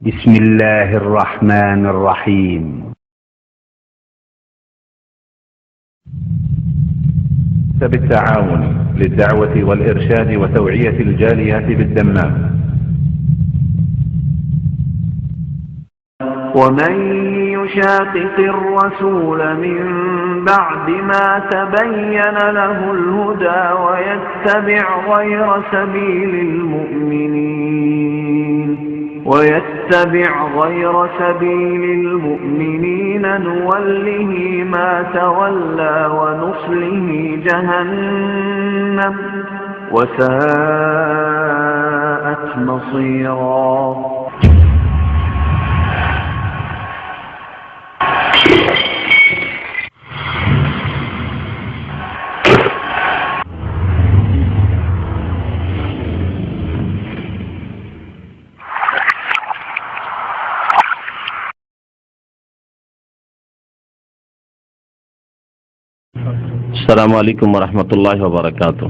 بسم الله الرحمن الرحيم. بالتعاون للدعوة والإرشاد وتوعية الجاليات بالدمام. ومن يشاقق الرسول من بعد ما تبين له الهدى ويتبع غير سبيل المؤمنين نوله ما تولى ونصله جهنم وساءت مصيرا. السلام عليكم ورحمة الله وبركاته.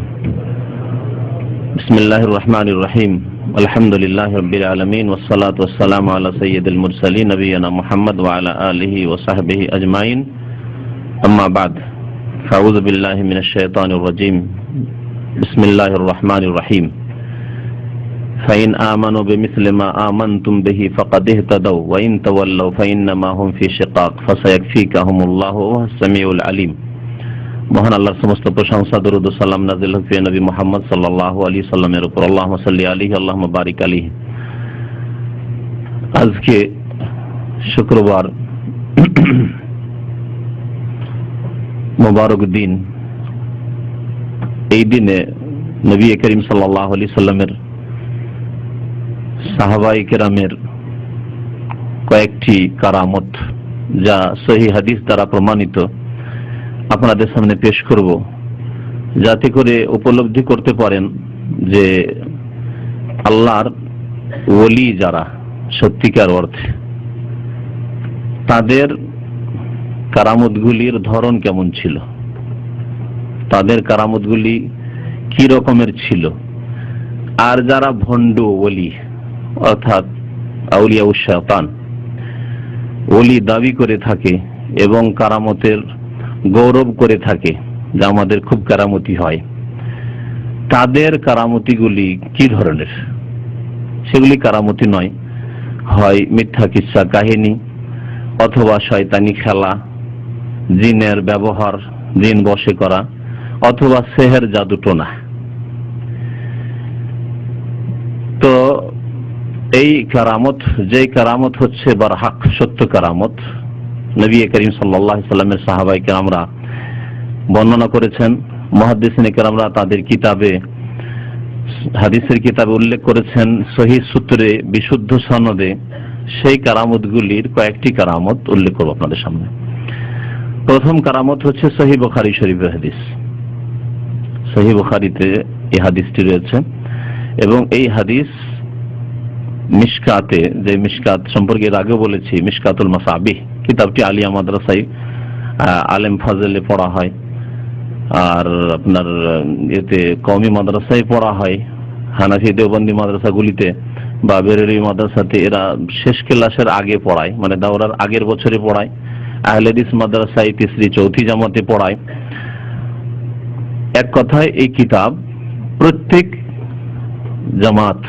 بسم الله الرحمن الرحيم. الحمد لله رب العالمين والصلاة والسلام على سيد المرسلين نبينا محمد وعلى آله وصحبه أجمعين. أما بعد فأعوذ بالله من الشيطان الرجيم. بسم الله الرحمن الرحيم. فإن آمنوا بمثل ما آمنتم به فقد اهتدوا وإن تولوا فإنما هم في شقاق فسيكفيكهم الله وهو السميع العليم. মহান আল্লাহর সমস্ত প্রশংসা, দরুদ ও সালাম নাযিল হোক প্রিয় নবী মুহাম্মদ সাল্লাল্লাহু আলাইহি সাল্লামের উপর। আল্লাহুম্মা সাল্লি আলাইহি আল্লাহুম্মা বারিক আলাইহি। আজকে শুক্রবার, মুবারক দিন। এই দিনে নবী করিম সাল্লাল্লাহু আলাইহি সাল্লামের সাহাবায়ে কেরামের কয়েকটি কারামত, যা সহিহ হাদিস দ্বারা প্রমাণিত, আপনাদের সামনে পেশ করব, যাতে করে উপলব্ধি করতে পারেন যে আল্লাহর ওলি যারা সত্যিকার অর্থে, তাদের কারামতগুলির ধরন কেমন ছিল, তাদের কারামতগুলি কি রকমের ছিল। আর যারা ভণ্ড ওলি অর্থাৎ আউলিয়া ও শয়তান ওলি দাবি করে থাকে এবং কারামতের গৌরব করে থাকে যা আমাদের খুব কারামতি হয়, তাদের কারামতিগুলি কি ধরনের? সেগুলি কারামতি নয়, হয় মিথ্যা কিচ্ছা কাহিনী, অথবা শয়তানি খেলা, জিনের ব্যবহার, জিন বশে করা, অথবা সেহের জাদুটোনা। তো এই কারামত, যে কারামত হচ্ছে বারহাক, সত্য কারামত, নবী করিম সাল্লাল্লাহু আলাইহি সাল্লামের সাহাবায়ে কেরামরা বর্ণনা করেছেন। মুহাদ্দিসিনে কেরামরা তাদের কিতাবে, হাদিসের কিতাবে উল্লেখ করেছেন সহিহ সূত্রে, বিশুদ্ধ সনদে। সেই কারামতগুলির কয়েকটি কারামত উল্লেখ করব আপনাদের সামনে। প্রথম কারামত হচ্ছে সহিহ বুখারী শরীফের হাদিস। সহিহ বুখারীতে এই হাদিসটি রয়েছে এবং এই হাদিস মিশকাতে, যে মিশকাত সম্পর্কে এর আগে বলেছি, মিশকাতুল মাসাবিহ কিতাবটি আলিয়া মাদ্রাসায় আলেম ফাজলে পড়া হয়, আর আপনার এতে কওমি মাদ্রাসায় পড়া হয়। হানাফি দেওবন্দি মাদ্রাসাগুলিতে বা বেরেলভী মাদ্রাসাতে এরা শেষ ক্লাসের আগে পড়ায়, মানে দাওরার আগের বছরে পড়ায়। আহলে হাদিস মাদ্রাসায় তিসরি চৌথি জামাতে পড়ায়। এক কথায় এই কিতাব প্রত্যেক জামাত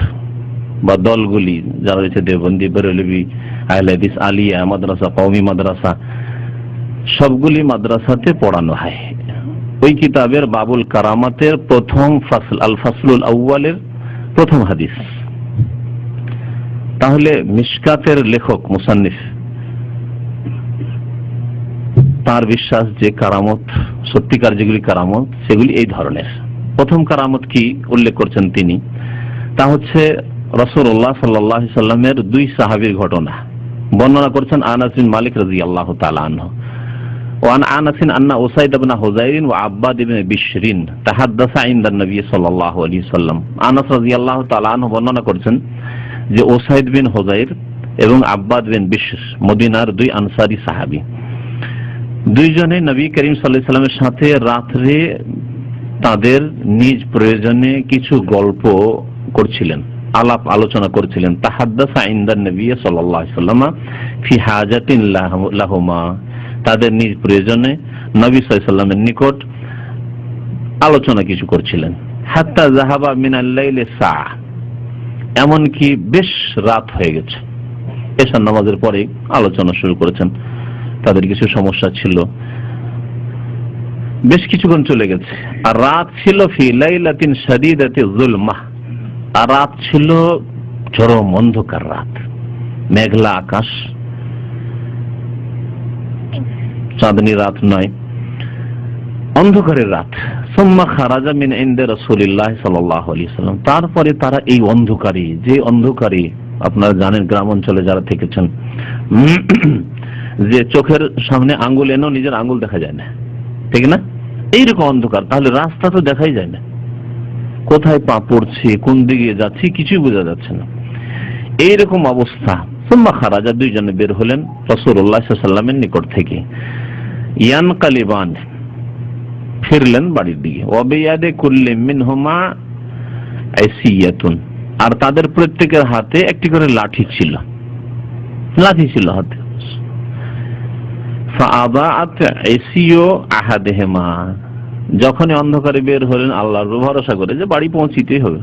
বা দলগুলি যারা রয়েছে, দেওবন্দি, বেরেলভী, আহলে হাদিস, আলিয়া মাদ্রাসা, কওমি মাদ্রাসা, সবগুলি মাদ্রাসাতে পড়ানো হয়। ওই কিতাবের বাবুল কারামাতের প্রথম ফাসল, আল ফাসলুল আউয়ালের প্রথম হাদিস। তাহলে মিশকাতের লেখক মুসান্নিফ, তার বিশ্বাস যে কারামত, সত্যিকার যেগুলি কারামত, সেগুলি এই ধরনের। প্রথম কারামত কি উল্লেখ করছেন তিনি, তা হচ্ছে রাসূলুল্লাহ সাল্লাল্লাহু আলাইহি সাল্লামের দুই সাহাবীর ঘটনা বর্ণনা করছেন। আনাস বিন মালিক রাদিয়াল্লাহু তাআলা আনহু ওয়ান আনাসিন আন্না উসাইদ ইবনে হুযাইর ওয়া আব্বাদ ইবনে বিশরিন তাহাদ্দাসা ইনদা নবী সাল্লাল্লাহু আলাইহি সাল্লাম। আনাস রাদিয়াল্লাহু তাআলা আনহু বর্ণনা করছেন যে উসাইদ বিন হুযাইর এবং আব্বাদ বিন বিশর মদিনার দুই আনসারী সাহাবী, দুইজনে নবী করিম সাল্লাল্লাহু আলাইহি সাল্লামের সাথে রাত্রে তাদের নিজ প্রয়োজনে কিছু গল্প করছিলেন। আলাপ আলোচনা করছিলেন। তাহাদ্দাসা ইনদান নবী সাল্লাল্লাহু আলাইহি ওয়াসাল্লাম ফি হাজাতিন লাহুমা, তাদের নিজ প্রয়োজনে নবী সাল্লাল্লাহু আলাইহি ওয়াসাল্লামের নিকট আলোচনা কিছু করছিলেন। হাত্তা যাহাবা মিনাল লাইলি সাআ, এমন কি বেশ রাত হয়ে গেছে। এশার নামাজের পরে আলোচনা শুরু করেছেন। তাদের কিছু সমস্যা ছিল, বেশ কিছুক্ষণ চলে গেছে। আর রাত ছিল ফি লাইলাতিন শাদীদাতি যুলমাহ, আর রাত ছিল চরম অন্ধকার রাত, মেঘলা আকাশ, চাঁদনী রাত নয়, অন্ধকারের রাত। সুম্মা খারাজা মিন ইনদি রাসূলিল্লাহ সাল্লাল্লাহু আলাইহি ওয়াসাল্লাম, তারপরে তারা এই অন্ধকারে, যে অন্ধকারে আপনারা জানেন গ্রাম অঞ্চলে যারা থেকেছেন, যে চোখের সামনে আঙ্গুল এনেও নিজের আঙ্গুল দেখা যায় না, ঠিক না? এইরকম অন্ধকার, তাহলে রাস্তা তো দেখাই যায় না, কোথায় পা পড়ছে, কোন দিকে যাচ্ছে কিছুই বোঝা যাচ্ছে না, এইরকম অবস্থা। সুম্মা খারাজা, দুইজনে বের হলেন রাসূলুল্লাহ সাল্লাল্লাহু আলাইহি ওয়াসাল্লামের নিকট থেকে। ইয়ানকালিবান, ফিরলেন বাড়ির দিকে। ওয়াবিয়াদে কুল্লি মিনহুমা আইসিয়াতুন, আর তাদের প্রত্যেকের হাতে একটি করে লাঠি ছিল, লাঠি ছিল হাতে। ফাআদাআত আইসিয়ু আহাদিহিমা, যখনই অন্ধকারে বের হলেন আল্লাহর ভরসা করে যে বাড়ি পৌঁছিতেই হবে,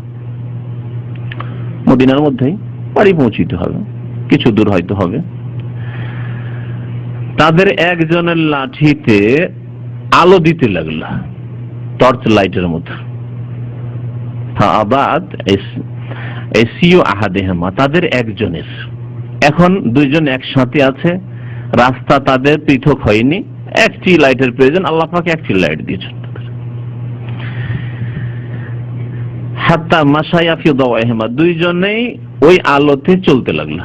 মদিনার মধ্যেই বাড়ি পৌঁছিতে হবে, কিছু দূর হয়তো হবে। তাদের একজনের লাঠিতে আলো দিতে লাগলো, টর্চ লাইটের মতো। তাদের একজনের, এখন দুইজন একসাথে আছে, রাস্তা তাদের পৃথক হয়নি, একটি লাইটের প্রয়োজন, আল্লাহ পাক একটি লাইট দিয়েছেন। হাত্তা মাশায়া ফি দাওয়াইহিমা, দুইজনেই ওই আলোতে চলতে লাগলো।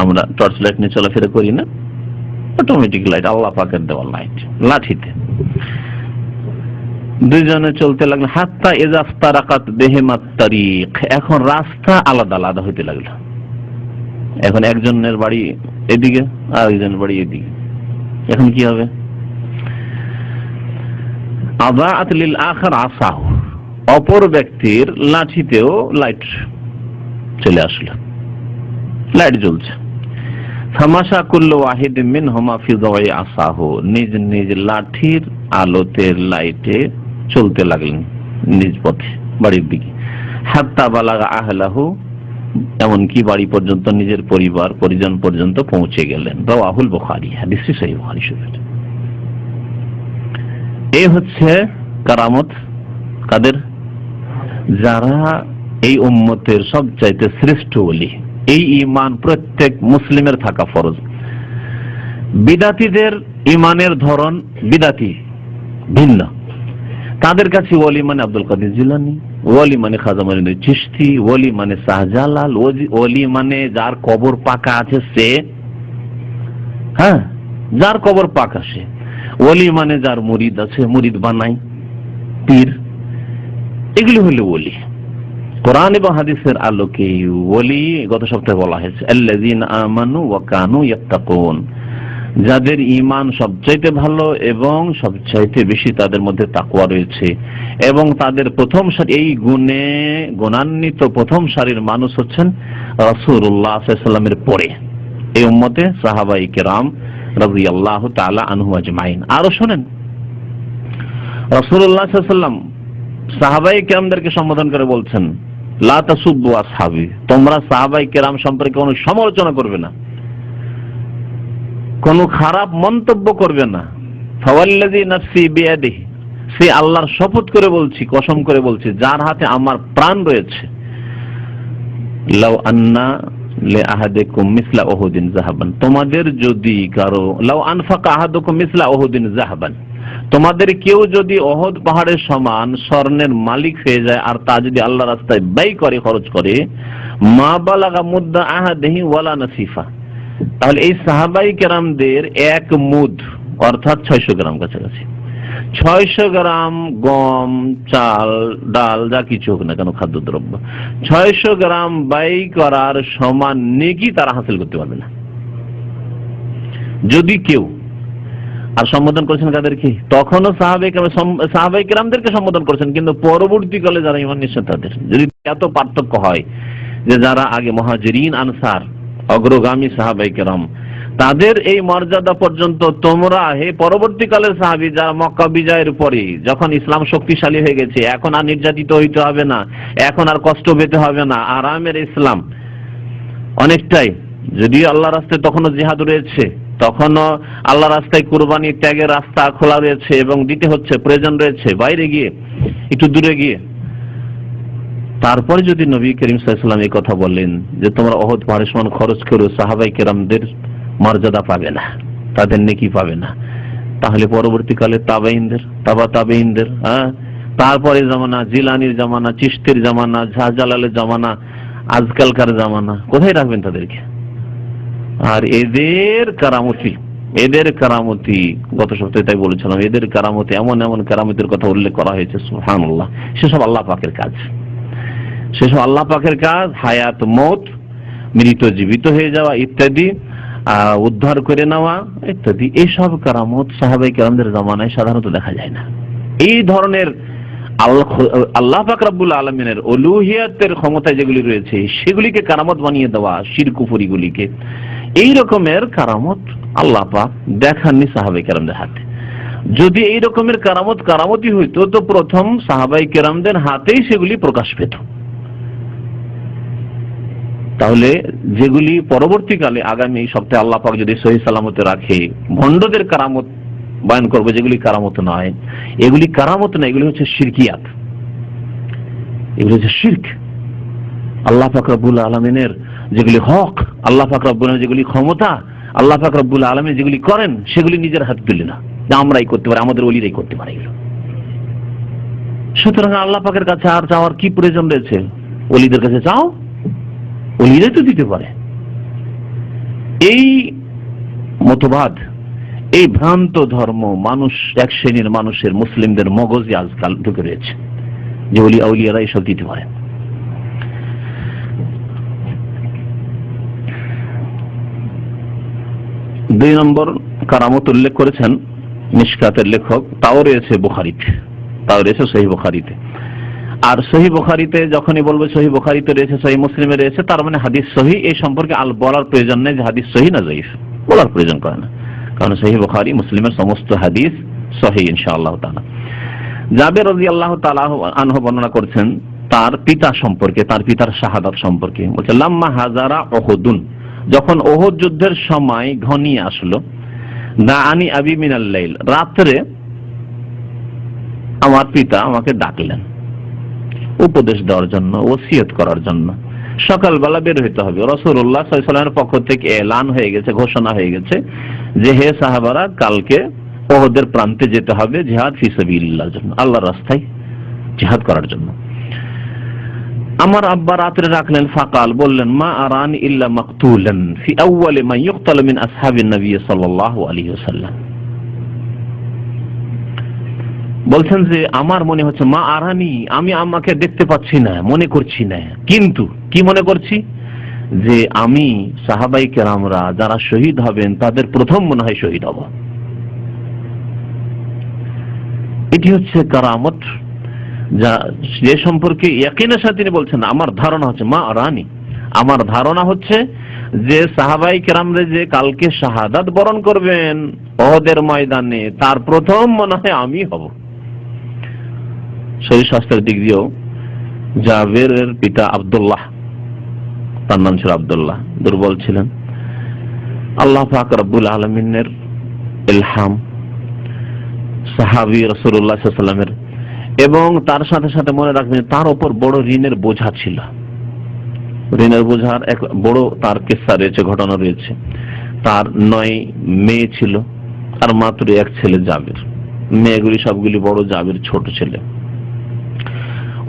আমরা টর্চ লাইট নিয়ে চলাফেরা করি না, অটোমেটিক লাইট, আল্লাহ পাকের দেওয়া লাইট, লাঠিতে দুইজনে চলতে লাগলো। হাত্তা ইযা ইফতারাকাত বিহিমাত তারিক, এখন রাস্তা আলাদা আলাদা হইতে লাগলো। এখন একজনের বাড়ি এদিকে আর একজনের বাড়ি এদিকে, এখন কি হবে? আযাআত লিল আখির আসাহু, অপর ব্যক্তির লাঠিতেও লাইট চলে আসলো, লাইট জ্বলছে। ফামাশা কুল্লু ওয়াহিদ মিনহুমা ফি দাওয়াই আসাহু, নিজ নিজ লাঠির আলোতে লাইটে চলতে লাগলেন নিজ পথে বাড়ির দিকে। হাত্তা বালাগা আহলাহু, এমনকি বাড়ি পর্যন্ত, নিজের পরিবার পরিজন পর্যন্ত পৌঁছে গেলেন। রাওয়াহুল বুখারী, হাদিসটি সহিহ বুখারী শরীফ। এই হচ্ছে কারামত কাদের? যারা এই উম্মতের সবচাইতে শ্রেষ্ঠ ওলি। এই ঈমান প্রত্যেক মুসলিমের থাকা ফরজ। বিদাতীদের ঈমানের ধরন বিদাতি ভিন্ন। তাদের কাছে ওলি মানে আব্দুল কাদের জিলানী, ওলি মানে খাজা মঈনুদ্দিন চিশতি, ওলি মানে শাহজালাল, ওলি মানে যার কবর পাকা আছে সে, হ্যাঁ, যার কবর পাকা সে। ওলি মানে যার মুরিদ আছে, মুরিদ বানাই, পীর, এগুলি হলো ওলি। কোরআন এবং হাদিসের আলোকে ওলি গত সপ্তাহে বলা হয়েছে, আল্লাযীনা আমানু ওয়া কানু ইয়াত্তাকুন, যাদের ঈমান সবচাইতে ভালো এবং সবচাইতে বেশি তাদের মধ্যে তাকওয়া রয়েছে, এবং তাদের প্রথম সারি, এই গুণে গুণান্বিত প্রথম সারির মানুষ হচ্ছেন রাসূলুল্লাহ সাল্লাল্লাহু আলাইহি ওয়াসাল্লামের পরে এই উম্মতে সাহাবায়ে কেরাম রাদিয়াল্লাহু তাআলা আনহু আজমাইন। আরো শুনেন, রাসূলুল্লাহ সাল্লাল্লাহু আলাইহি ওয়াসাল্লাম সাহাবায়ে কেরামদেরকে সম্বোধন করে বলছেন, লা তাসুব্বু আসহাবি, তোমরা সাহাবায়ে কেরাম সম্পর্কে কোনো সমালোচনা করবে না, কোন খারাপ মন্তব্য করবে না। ফাওয়াল্লাযী নাফসি বিয়াদিহি, সে আল্লাহর শপথ করে বলছি, কসম করে বলছি, যার হাতে আমার প্রাণ রয়েছে, লাউ আন্না লিআহাদিকুম মিসলা উহুদিন যাহাবান, তোমাদের যদি কারো, লাউ আনফাকা আহাদুকুম মিসলা উহুদিন যাহাবান, তোমাদের কেউ যদি উহুদ পাহাড়ের সমান স্বর্ণের মালিক হয়ে যায় আর তা যদি আল্লাহর রাস্তায় ব্যয় করে, খরচ করে, মা বালাগা মুদ্দা আহাদিহি ওয়ালা নাসিফা, তাহলে এই সাহাবাই কেরামদের এক মুদ অর্থাৎ 600 গ্রাম কাছাকাছি, 600 গ্রাম গম, চাল, ডাল, যা কিছু হোক না কেন খাদ্যদ্রব্য, 600 গ্রাম ব্যয় করার সমান নেকি তারা হাসিল করতে পারবে না যদি কেউ। আর সম্বোধন করেছেন কাদেরকে? তখনও সাহাবাই কেরামদেরকে সম্বোধন করেছেন, কিন্তু পরবর্তীকালে যারা ঈমান নিয়েছে তাদের। যদি এত পার্থক্য হয় যে যারা আগে মুহাজিরিন আনসার অগ্রগামী সাহাবায়ে কেরাম, তাদের এই মর্যাদা পর্যন্ত তোমরা হে পরবর্তীকালের সাহাবী যারা মক্কা বিজয়ের পরে যখন ইসলাম শক্তিশালী হয়ে গেছে, এখন আর নির্যাতিত হইতে হবে না, এখন আর কষ্ট পেতে হবে না, আরামের ইসলাম অনেকটাই। যদিও আল্লাহ রাস্তায় তখনও জিহাদ রয়েছে, তখনও আল্লাহ রাস্তায় কুরবানি ত্যাগের রাস্তা খোলা রয়েছে এবং দিতে হচ্ছে, প্রয়োজন রয়েছে বাইরে গিয়ে, একটু দূরে গিয়ে। তারপরে যদি নবী করিম সাল্লাল্লাহু আলাইহি ওয়াসাল্লাম এই কথা বললেন যে তোমরা উহুদ পাহাড়ের সমান খরচ করো, সাহাবায়ে কেরামদের মর্যাদা পাবে না, তাদের নেকি পাবে না, তাহলে পরবর্তীকালে তাবেঈনদের তারপরে জামানা, জিলানির জামানা, চিশতির জামানা, শাহজালালের জামানা, আজকালকার জামানা, কোথায় রাখবেন তাদেরকে? আর এদের কারামতি গত সপ্তাহে তাই বলেছিলাম, এদের কারামতি এমন এমন কারামতের কথা উল্লেখ করা হয়েছে, সুবহানাল্লাহ। সেসব আল্লাহ পাকের কাজ, হায়াত মওত, মৃত জীবিত হয়ে যাওয়া ইত্যাদি, উদ্ধার করে নেওয়া ইত্যাদি, এইসব কারামত সাহাবায়ে কেরামদের জামানায় সাধারণত দেখা যায় না। এই ধরনের আল্লাহ পাক রব্বুল আলামিনের উলুহিয়াতের ক্ষমতায় যেগুলি রয়েছে সেগুলিকে কারামত বানিয়ে দেওয়া, শিরক কুফরিগুলিকে, এই রকমের কারামত আল্লাহ পাক দেখাননি সাহাবায়ে কেরামদের হাতে। যদি এই রকমের কারামতি হইতো তো প্রথম সাহাবায়ে কেরামদের হাতেই সেগুলি প্রকাশ পেত। তাহলে যেগুলি পরবর্তীকালে আগামী সপ্তাহে আল্লাহ পাক যদি সহি সালামতে রাখে, ভণ্ডদের কারামত বয়ান করবো, যেগুলি কারামত নয়, এগুলি কারামত না, এগুলি হচ্ছে শিরকিয়াত, এগুলি হচ্ছে শিরক। আল্লাহ পাক রব্বুল আলামিনের যেগুলি হক, আল্লাহ পাক রব্বুল আলামিনের যেগুলি ক্ষমতা, আল্লাহ পাক রব্বুল আলামিন যেগুলি করেন সেগুলি নিজের হাত তুলে না, আমরাই করতে পারি, আমাদের ওলিরাই করতে পারে এগুলো। সুতরাং আল্লাহ পাকের কাছে আর চাওয়ার কি প্রয়োজন রয়েছে? ওলিদের কাছে চাও, ওলিরাই তো দিতে পারে। এই মতবাদ, এই ভ্রান্ত ধর্ম মানুষ, এক শ্রেণীর মানুষের, মুসলিমদের মগজে আজকাল ঢুকে রয়েছে যে আউলিয়ারা এসব দিতে পারে। দুই নম্বর কারামত উল্লেখ করেছেন মিশকাতের লেখক, তাও রয়েছে বুখারীতে, সহিহ বুখারীতে। আর সহিহ বুখারীতে যখনই বলবো সহিহ বুখারীতে রয়েছে, সহিহ মুসলিমে রয়েছে, তার মানে হাদিস সহিহ, এই সম্পর্কে বলার প্রয়োজন নেই যে হাদিস সহিহ না যায়িফ, বলার প্রয়োজন করে না, কারণ সহিহ বুখারী মুসলিমের সমস্ত হাদিস সহিহ ইনশাআল্লাহ তাআলা। জাবের রাদিয়াল্লাহু তাআলা আনহু বর্ণনা করছেন তার পিতা সম্পর্কে, তার পিতার শাহাদাত সম্পর্কে, বলছে লাম্মা হাজারা উহুদুন, যখন উহুদ যুদ্ধের সময় ঘনিয়ে আসলো, দাআনি আবি মিনাল লাইল, রাত্রে আমার পিতা আমাকে ডাকলেন উপদেশ দেওয়ার জন্য, ওসিয়ত করার জন্য। সকালবেলা বের হইতে হবে, রাসূলুল্লাহ সাল্লাল্লাহু আলাইহি ওয়াসাল্লামের পক্ষ থেকে এলান হয়ে গেছে, ঘোষণা হয়ে গেছে যে হে সাহাবারা, কালকে উহুদের প্রান্তে যেতে হবে জিহাদ ফি সাবিলিল্লাহর জন্য, আল্লাহর রাস্তায় জিহাদ করার জন্য। আমার আব্বা রাত্রে রাখলেন, ফাকাল, বললেন, মা আরানি ইল্লা মাকতুলান ফি আউয়ালি মা ইউকতাল মিন আসহাবিন নবী সাল্লাল্লাহু আলাইহি ওয়াসাল্লাম। বলছেন যে আমার মনে হচ্ছে, মা আরানি, আমি আমাকে দেখতে পাচ্ছি না, মনে করছি না, কিন্তু কি মনে করছি যে আমি সাহাবায়ে কেরামরা যারা শহীদ হবেন তাদের প্রথম মনে হয় শহীদ হব। এটি হচ্ছে কারামত, যা যে সম্পর্কে ইয়াকিনের সাথে তিনি বলছেন আমার ধারণা হচ্ছে, মা আরানি, আমার ধারণা হচ্ছে যে সাহাবায়ে কেরামরা যে কালকে শাহাদাত বরণ করবেন উহুদের ময়দানে, তার প্রথম মনে হয় আমি হব। শরীর স্বাস্থ্যের দিক দিয়েও জাবেরের পিতা আব্দুল্লাহ, তার নাম ছিল আব্দুল্লাহ, দুর্বল ছিলেন। আল্লাহ পাক রব্বুল আলামিনের ইলহাম, সাহাবী রাসূলুল্লাহ সাল্লাল্লাহু আলাইহি ওয়াসাল্লামের, এবং তার সাথে সাথে মনে রাখবেন তার উপর বড় ঋণের বোঝা ছিল। ঋণের বোঝার এক বড় তার কিস্সা রয়েছে, ঘটনা রয়েছে। তার 9 মেয়ে ছিল আর মাত্র এক ছেলে জাবের। মেয়েগুলি সবগুলি বড়, জাবের ছোট ছেলে।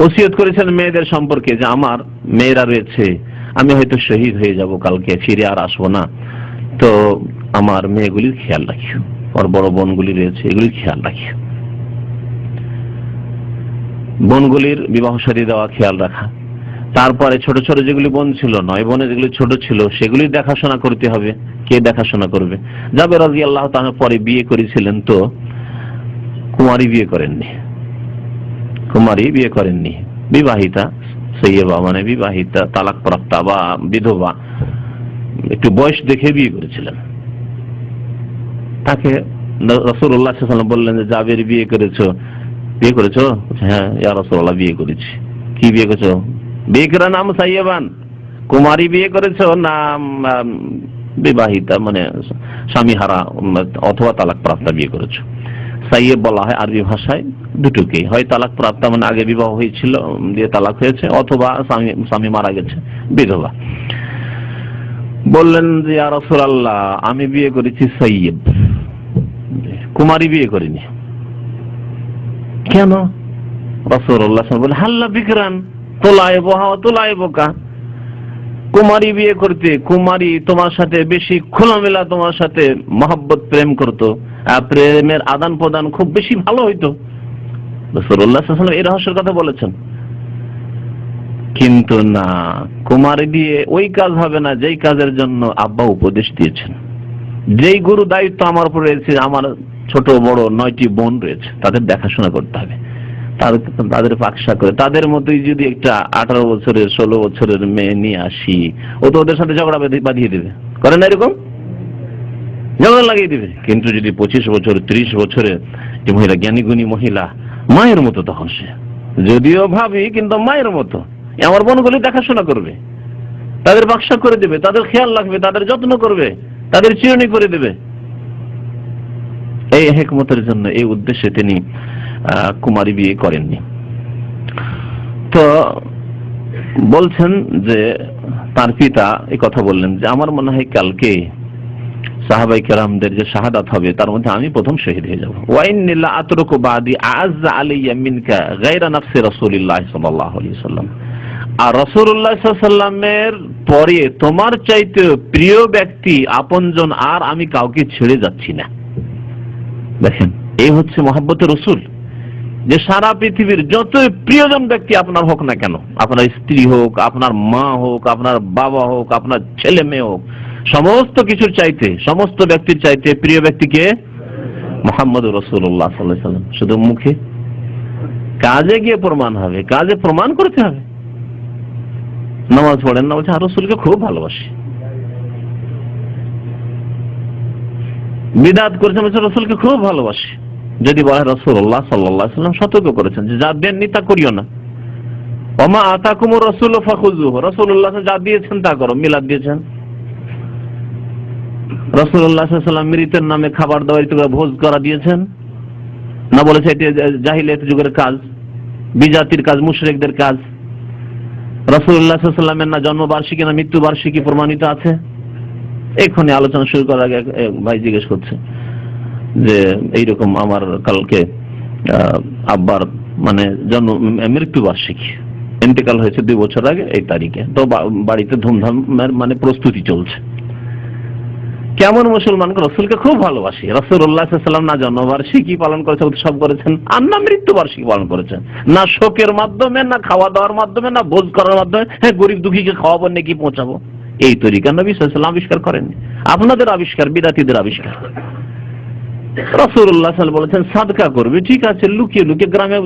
ওসিয়ত করেছেন মেয়েদের সম্পর্কে যে আমার মেয়েরা রয়েছে, আমি হয়তো শহীদ হয়ে যাব কালকে, ফিরে আর আসবো না, তো আমার মেয়েগুলির খেয়াল রাখিও, আর বড় বোনগুলি রয়েছে এগুলির খেয়াল রাখিও। বোনগুলির বিবাহ সারিয়ে দেওয়া, খেয়াল রাখা। তারপরে ছোট ছোট যেগুলি বোন ছিল, 9 বোনে যেগুলি ছোট ছিল, সেগুলির দেখাশোনা করতে হবে। কে দেখাশোনা করবে? জাবের রাদিয়াল্লাহু তাআলা পরে বিয়ে করেছিলেন, তো কুমারী বিয়ে করেননি, বিবাহিতা সাইয়্যিবা মানে বিবাহিতা, তালাক প্রাপ্তা বা বিধবা, একটু বয়স দেখে বিয়ে করেছিলেন। তাকে রাসূলুল্লাহ সাল্লাল্লাহু আলাইহি ওয়াসাল্লাম বললেন যে জাবের বিয়ে করেছো? হ্যাঁ ইয়া রাসূলুল্লাহ বিয়ে করেছি। কি বিয়ে করেছো? বিকরা নাম সাইয়্যিবান, কুমারী বিয়ে করেছো না বিবাহিতা মানে স্বামীহারা অথবা তালাক প্রাপ্তা বিয়ে করেছো? সাইয়্যিব বলা হয় আরবি ভাষায় দুটোকেই, হয় তালাক প্রাপ্তা মানে আগে বিবাহ হয়েছিল দিয়ে তালাক হয়েছে, অথবা স্বামী মারা গেছে বিধবা। বললেন যে ইয়া রাসূলুল্লাহ আমি বিয়ে করেছি সাইয়্যিব, কুমারী বিয়ে করিনি। কেন? রাসূলুল্লাহ সাল্লাল্লাহু আলাইহি ওয়াসাল্লাম বলেন হাল্লা বিকরান তোলাইবহা তোলাইবকা, কুমারী বিয়ে করতে, কুমারী তোমার সাথে বেশি খোলামেলা, তোমার সাথে মহব্বত প্রেম করতো, প্রেমের আদান প্রদান খুব বেশি ভালো হইতো। রাসূলুল্লাহ সাল্লাল্লাহু আলাইহি ওয়াসাল্লাম এই রহস্যের কথা বলেছেন। কিন্তু না, কুমারী দিয়ে ওই কাজ হবে না যেই কাজের জন্য আব্বা উপদেশ দিয়েছেন। যেই গুরু দায়িত্ব আমার উপর রয়েছে, আমার ছোট বড় 9টি বোন রয়েছে, তাদের দেখাশোনা করতে হবে, তাদের পাকশা করে, তাদের মতোই যদি একটা 18 বছরের 16 বছরের মেয়ে নিয়ে আসি, ও তো ওদের সাথে ঝগড়া বাঁধিয়ে দেবে, করে না এরকম? ঝগড়া লাগিয়ে দিবে। কিন্তু যদি 25 বছর 30 বছরের যে মহিলা, জ্ঞানী গুণী মহিলা, মায়ের মতো, তখন সে যদিও ভাবি কিন্তু মায়ের মতো, আমার বোনগুলি দেখাশোনা করবে, তাদের পাকশা করে দেবে, তাদের খেয়াল রাখবে, তাদের যত্ন করবে, তাদের চিরুনি করে দেবে। এই হিকমতের জন্য, এই উদ্দেশ্যে তিনি কুমারী বিয়ে করেননি। তো বলছেন যে তার পিতা এই কথা বললেন যে আমার মনে হয় কালকে সাহাবায়ে কেরামদের যে শাহাদাত হবে তার মধ্যে আমি প্রথম শহীদ হয়ে যাব। ওয়াইন্নী লা আতরুকু বাদি আ'আজ্জা আলাইয়া মিনকা গায়রা নাফসি রাসূলিল্লাহ সাল্লাল্লাহু আলাইহি ওয়াসাল্লাম, আর রাসূলুল্লাহ সাল্লাল্লাহু আলাইহি ওয়াসাল্লামের পরে তোমার চাইতে প্রিয় ব্যক্তি, আপনজন আর আমি কাউকে ছেড়ে যাচ্ছি না। দেখেন, এই হচ্ছে মহব্বতের রাসূল, যে সারা পৃথিবীর যত প্রিয়জন ব্যক্তি আপনার হোক না কেন, আপনার স্ত্রী হোক, আপনার মা হোক, আপনার বাবা হোক, আপনার ছেলে মেয়ে হোক, সমস্ত কিছুর চাইতে, সমস্ত ব্যক্তির চাইতে প্রিয় ব্যক্তিকে মুহাম্মদুর রাসূলুল্লাহ সাল্লাল্লাহু আলাইহি ওয়াসাল্লাম। শুধু মুখে, কাজে গিয়ে প্রমাণ হবে, কাজে প্রমাণ করতে হবে। নামাজ পড়েন না, বলছে আর রাসূলকে খুব ভালোবাসি। বিদআত করেছেন, বলছে রাসূলকে খুব ভালোবাসি। যদি বলে রাসূলুল্লাহ সাল্লাল্লাহু আলাইহি ওয়াসাল্লাম সতর্ক করেছেন যে যা দেননি তা করিও না। ওমা আতাকুমুর রাসূলু ফাখুযুহু, রাসূলুল্লাহ যা দিয়েছেন তা করো। মিলাদ দিয়েছেন, রাসূলুল্লাহ সাল্লাল্লাহু আলাইহি ওয়াসাল্লাম মৃতের নামে খাবার দাবার ভোজ করা দিয়েছেন না? বলেছে এটি জাহিলিয়াত যুগের কাজ, বিজাতির কাজ, মুশরিকদের কাজ। রাসূলুল্লাহ সাল্লাল্লাহু আলাইহি ওয়াসাল্লামের না জন্মবার্ষিকী না মৃত্যু বার্ষিকী প্রমাণিত আছে? এখনই আলোচনা শুরু করার আগে ভাই জিজ্ঞেস করছে যে এইরকম আমার কালকে আব্বার মানে জন্ম মৃত্যু বার্ষিকী, ইন্তেকাল হয়েছে 2 বছর আগে এই তারিখে, তো বাড়িতে ধুমধামের মানে প্রস্তুতি চলছে। কেমন মুসলমান রাসূলকে খুব ভালোবাসি। রাসূলুল্লাহ সাল্লাল্লাহু আলাইহি ওয়াসাল্লাম না জন্মবার্ষিকী পালন করেছেন, উৎসব করেছেন, আর না মৃত্যু বার্ষিকী পালন করেছেন, না শোকের মাধ্যমে, না খাওয়া দাওয়ার মাধ্যমে, না ভোজ করার মাধ্যমে, হ্যাঁ গরিব দুঃখীকে খাওয়াবো নাকি পৌঁছাবো, এই তরিকা নবী সাল্লাল্লাহু আলাইহি ওয়াসাল্লাম আবিষ্কার করেননি। আপনাদের আবিষ্কার, বিদাতীদের আবিষ্কার। রাসূলুল্লাহ সাল্লাল্লাহু আলাইহি ওয়াসাল্লাম বলেছেন সাদকা করবে, ঠিক আছে, লুকিয়ে লুকিয়ে গ্রামে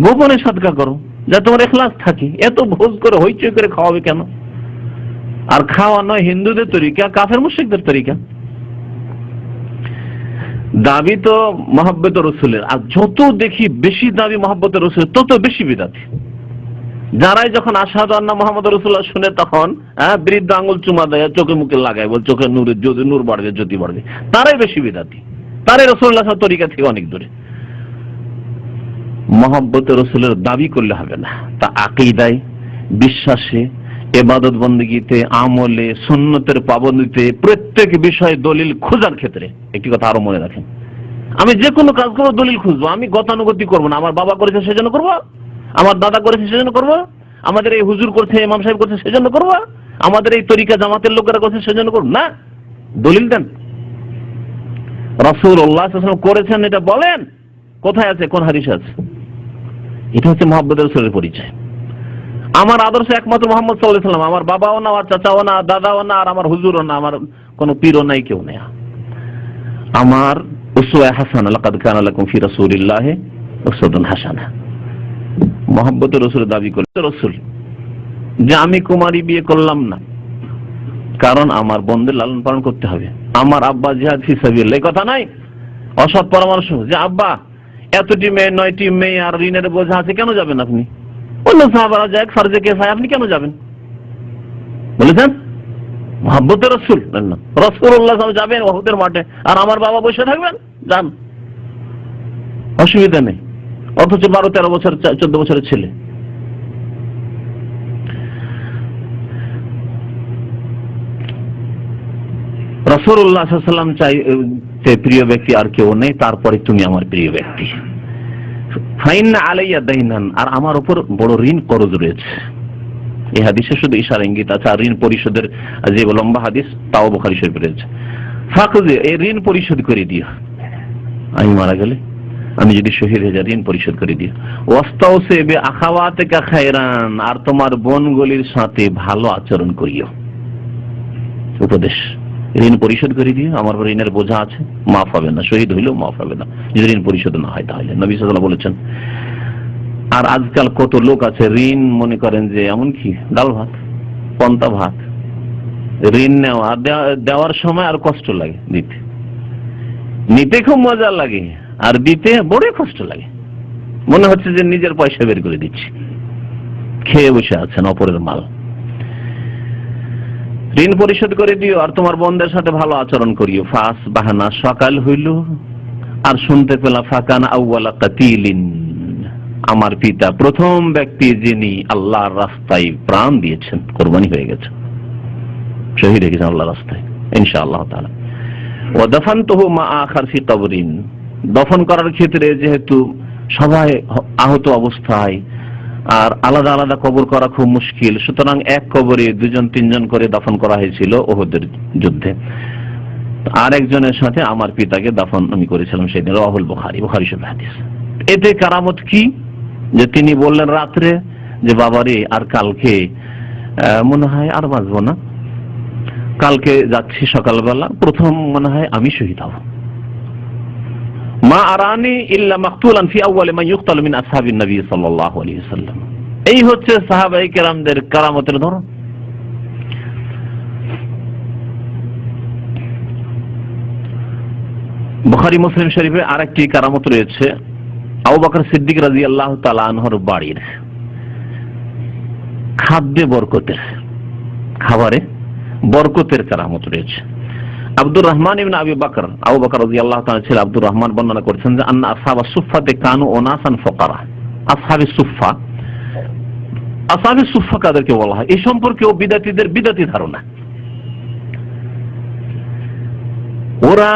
গোপনে সাদকা করো, যা তোমার ইখলাস থাকে। এত ভোজ করে হইচই করে খাওয়াবে কেন? আর খাওয়া নয় হিন্দুদের তরিকা, কাফের মুশরিকদের তরিকা। দাবি তো মহব্বতের রাসূলের, আর যত দেখি বেশি দাবি মহব্বতের রাসূলের, তত বেশি বিদআতি। যারাই যখন আশহাদু আন্না মুহাম্মাদুর রাসূলুল্লাহ শুনে তখন বৃদ্ধ আঙুল চুমা দেয়, চোখে মুখে লাগায়, বল চোখে নূর বাড়বে, জ্যোতি বাড়বে, তারাই বেশি বিদআতি, তারাই রাসূলুল্লাহ তরিকা থেকে অনেক দূরে। মহব্বতের রাসূলের দাবি করলে হবে না, তা আকীদায়, বিশ্বাসে, ইবাদত বন্দেগীতে, আমলে, সুন্নতের পাবন্দিতে, প্রত্যেক বিষয়ে দলিল খোঁজার ক্ষেত্রে একটি কথা আরো মনে রাখেন, আমি যে কোনো কাজ করবো দলিল খুঁজবো, আমি গতানুগতি করবো না। আমার বাবা করেছে সেজন্য করবো, আমার দাদা করেছে সেজন্য করবো, আমাদের এই হুজুর করছে, ইমাম সাহেব করছে সেজন্য করবো, আমাদের এই তরিকা জামাতের লোকেরা করছে সেজন্য করবো না। দলিল দেন, রাসূলুল্লাহ সাল্লাল্লাহু আলাইহি ওয়াসাল্লাম করেছেন এটা বলেন, কোথায় আছে, কোন হাদিসে আছে? এটা হচ্ছে মুহাম্মদের রাসূলের পরিচয়। আমার আদর্শ একমাত্র মুহাম্মদ সাল্লাল্লাহু আলাইহি ওয়াসাল্লাম, আমার বাবাও না, আমার চাচাও না, দাদাও না, আর আমার হুজুরও না, আমার কোনো পীরও নাই, কেউ নেই। আমার উসওয়া হাসানাহ, লাকাদ কানা লাকুম ফি রাসূলিল্লাহি উসওয়াতুন হাসানাহ। মুহাম্মদের রাসূলের দাবি করে রাসূল যে আমি কুমারী বিয়ে করলাম না, কারণ আমার বোনদের লালন পালন করতে হবে, আমার আব্বা জিহাদ ফি সাবিলিল্লাহ, এই কথা নাই। অসৎ পরামর্শ যে আব্বা এতটি মেয়ে, 9টি মেয়ে আর ঋণের বোঝা আছে, কেন যাবেন আপনি? অন্য সাহাবারা যায়, ফরজে কিফায়া, আপনি কেন যাবেন বলেছেন? মুহাব্বতে রাসূল, রাসূলুল্লাহ যাবেন ওহুদের মাঠে, আর আমার বাবা বসে থাকবেন, যান, অসুবিধা নেই। অথচ 12-13 বছর 14 বছরের ছেলে। রাসূলুল্লাহ সাল্লাল্লাহু আলাইহি ওয়াসাল্লাম চাইতে প্রিয় ব্যক্তি আর কেউ নেই, তারপরে তুমি আমার প্রিয় ব্যক্তি। ফাইন্না আলাইয়া দাইনান, আর আমার উপর বড় ঋণ করজ রয়েছে। এই হাদিসে শুধু ইশারা ইঙ্গিত আছে, আর ঋণ পরিশোধের যে লম্বা হাদিস তাও বুখারী শরীফে রয়েছে। ফাকযে, এই ঋণ পরিশোধ করে দিও, আমি মারা গেলে, আমি যদি শহীদ হয়ে যাই, ঋণ পরিশোধ করে দিও। ওয়াস্তাউসি বিআখাওয়াতিকা খায়রান, আর তোমার বোনগুলির সাথে ভালো আচরণ করিও। উপদেশ, ঋণ পরিশোধ করে দিও, আমার ঋণের বোঝা আছে, মাফ হবে না, শহীদ হইলেও মাফ হবে না যদি ঋণ পরিশোধ না হয় তাহলে। নবী সাল্লাল্লাহু আলাইহি ওয়াসাল্লাম বলেছেন। আর আজকাল কত লোক আছে ঋণ মনে করেন যে এমনকি ডাল ভাত, পন্তা ভাত, ঋণ নেওয়া দেওয়ার সময় আর কষ্ট লাগে, নিতে খুব মজা লাগে, আর দিতে বড় কষ্ট লাগে, মনে হচ্ছে যে নিজের পয়সা বের করে দিচ্ছি, খেয়ে বসে আছেন অপরের মাল। ঋণ পরিশোধ করে দিও, আর তোমার বোনদের সাথে ভালো আচরণ করিও। ফাস বাহানা, সকাল হইল আর শুনতে পেলাম ফাকানা আউওয়ালা কাতিলিন, আমার পিতা প্রথম ব্যক্তি যিনি আল্লাহর রাস্তায় প্রাণ দিয়েছেন, কুরবানি হয়ে গেছে, শহীদ হয়ে গেছেন আল্লাহর রাস্তায় ইনশাআল্লাহ তাআলা। ওয়া দাফানতুহু মা আখার ফি কবরিন, দফন করার ক্ষেত্রে যেহেতু সবাই আহত অবস্থায় আর আলাদা আলাদা কবর করা খুব মুশকিল, সুতরাং এক কবরে 2-3 করে দাফন করা হয়েছিল ওহুদের যুদ্ধে। আর একজনের সাথে আমার পিতাকে দাফন আমি করেছিলাম সেদিন, রাহুল বুখারী শরীফ হাদিস। এতে কারামত কি, যে তিনি বললেন রাত্রে যে বাবারে আর কালকে মনে হয় আর বাঁচবো না, কালকে যাচ্ছি সকালবেলা, প্রথম মনে হয় আমি শহীদ হব। মা আরানি ইল্লা মাকতুলান ফি আউয়ালি মান ইউকতালু মিন আসহাবিন নবী সাল্লাল্লাহু আলাইহি ওয়াসাল্লাম। এই হচ্ছে সাহাবায়ে কেরামদের কারামতের ধরন। বুখারী মুসলিম শরীফে আরেকটি কারামত রয়েছে, আবু বকর সিদ্দিক রাদিয়াল্লাহু তাআলা আনহুর বাড়ির খাদ্যে বরকতের, খাবারে বরকতের কারামত রয়েছে। আব্দুর রহমান ইবনে আবু বকর রাদিয়াল্লাহু তাআলা ছিলেন, আব্দুর রহমান বর্ণনা করেছেন যে আন্না আসহাবাস সুফফাতে কানু উনাসান ফুকারা। আসহাবে সুফফা কাদেরকে বলা হয় এই সম্পর্কেও বিদাতীদের বিদাতী ধারণা। ওরা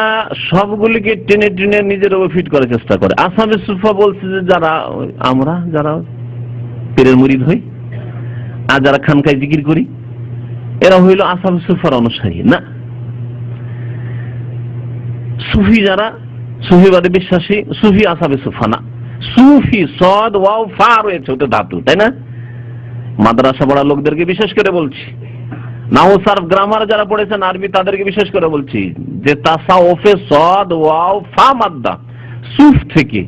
সবগুলিকে টেনে টেনে নিজের উপর ফিট করার চেষ্টা করে। আসহাবে সুফফা বলছে যে যারা পীরের মুরিদ হই আর যারা খানকায় জিকির করি, এরা হইল আসহাবে সুফফার অনুসারী না। সুফি যারা সুফিবাদে বিশ্বাসী, সুফি আসহাবে সুফফা না। সুফি সদ ওয়াও ফা রয়েছে, ওটা ধাতু, তাই না? মাদ্রাসা পড়া লোকদেরকে বিশেষ করে বলছি, নাহু সারফ গ্রামার যারা পড়েছেন আরবি তাদেরকে বিশেষ করে বলছি যে তাসাউফে সদ ওয়াও ফা মাদ্দা সুফ থেকে।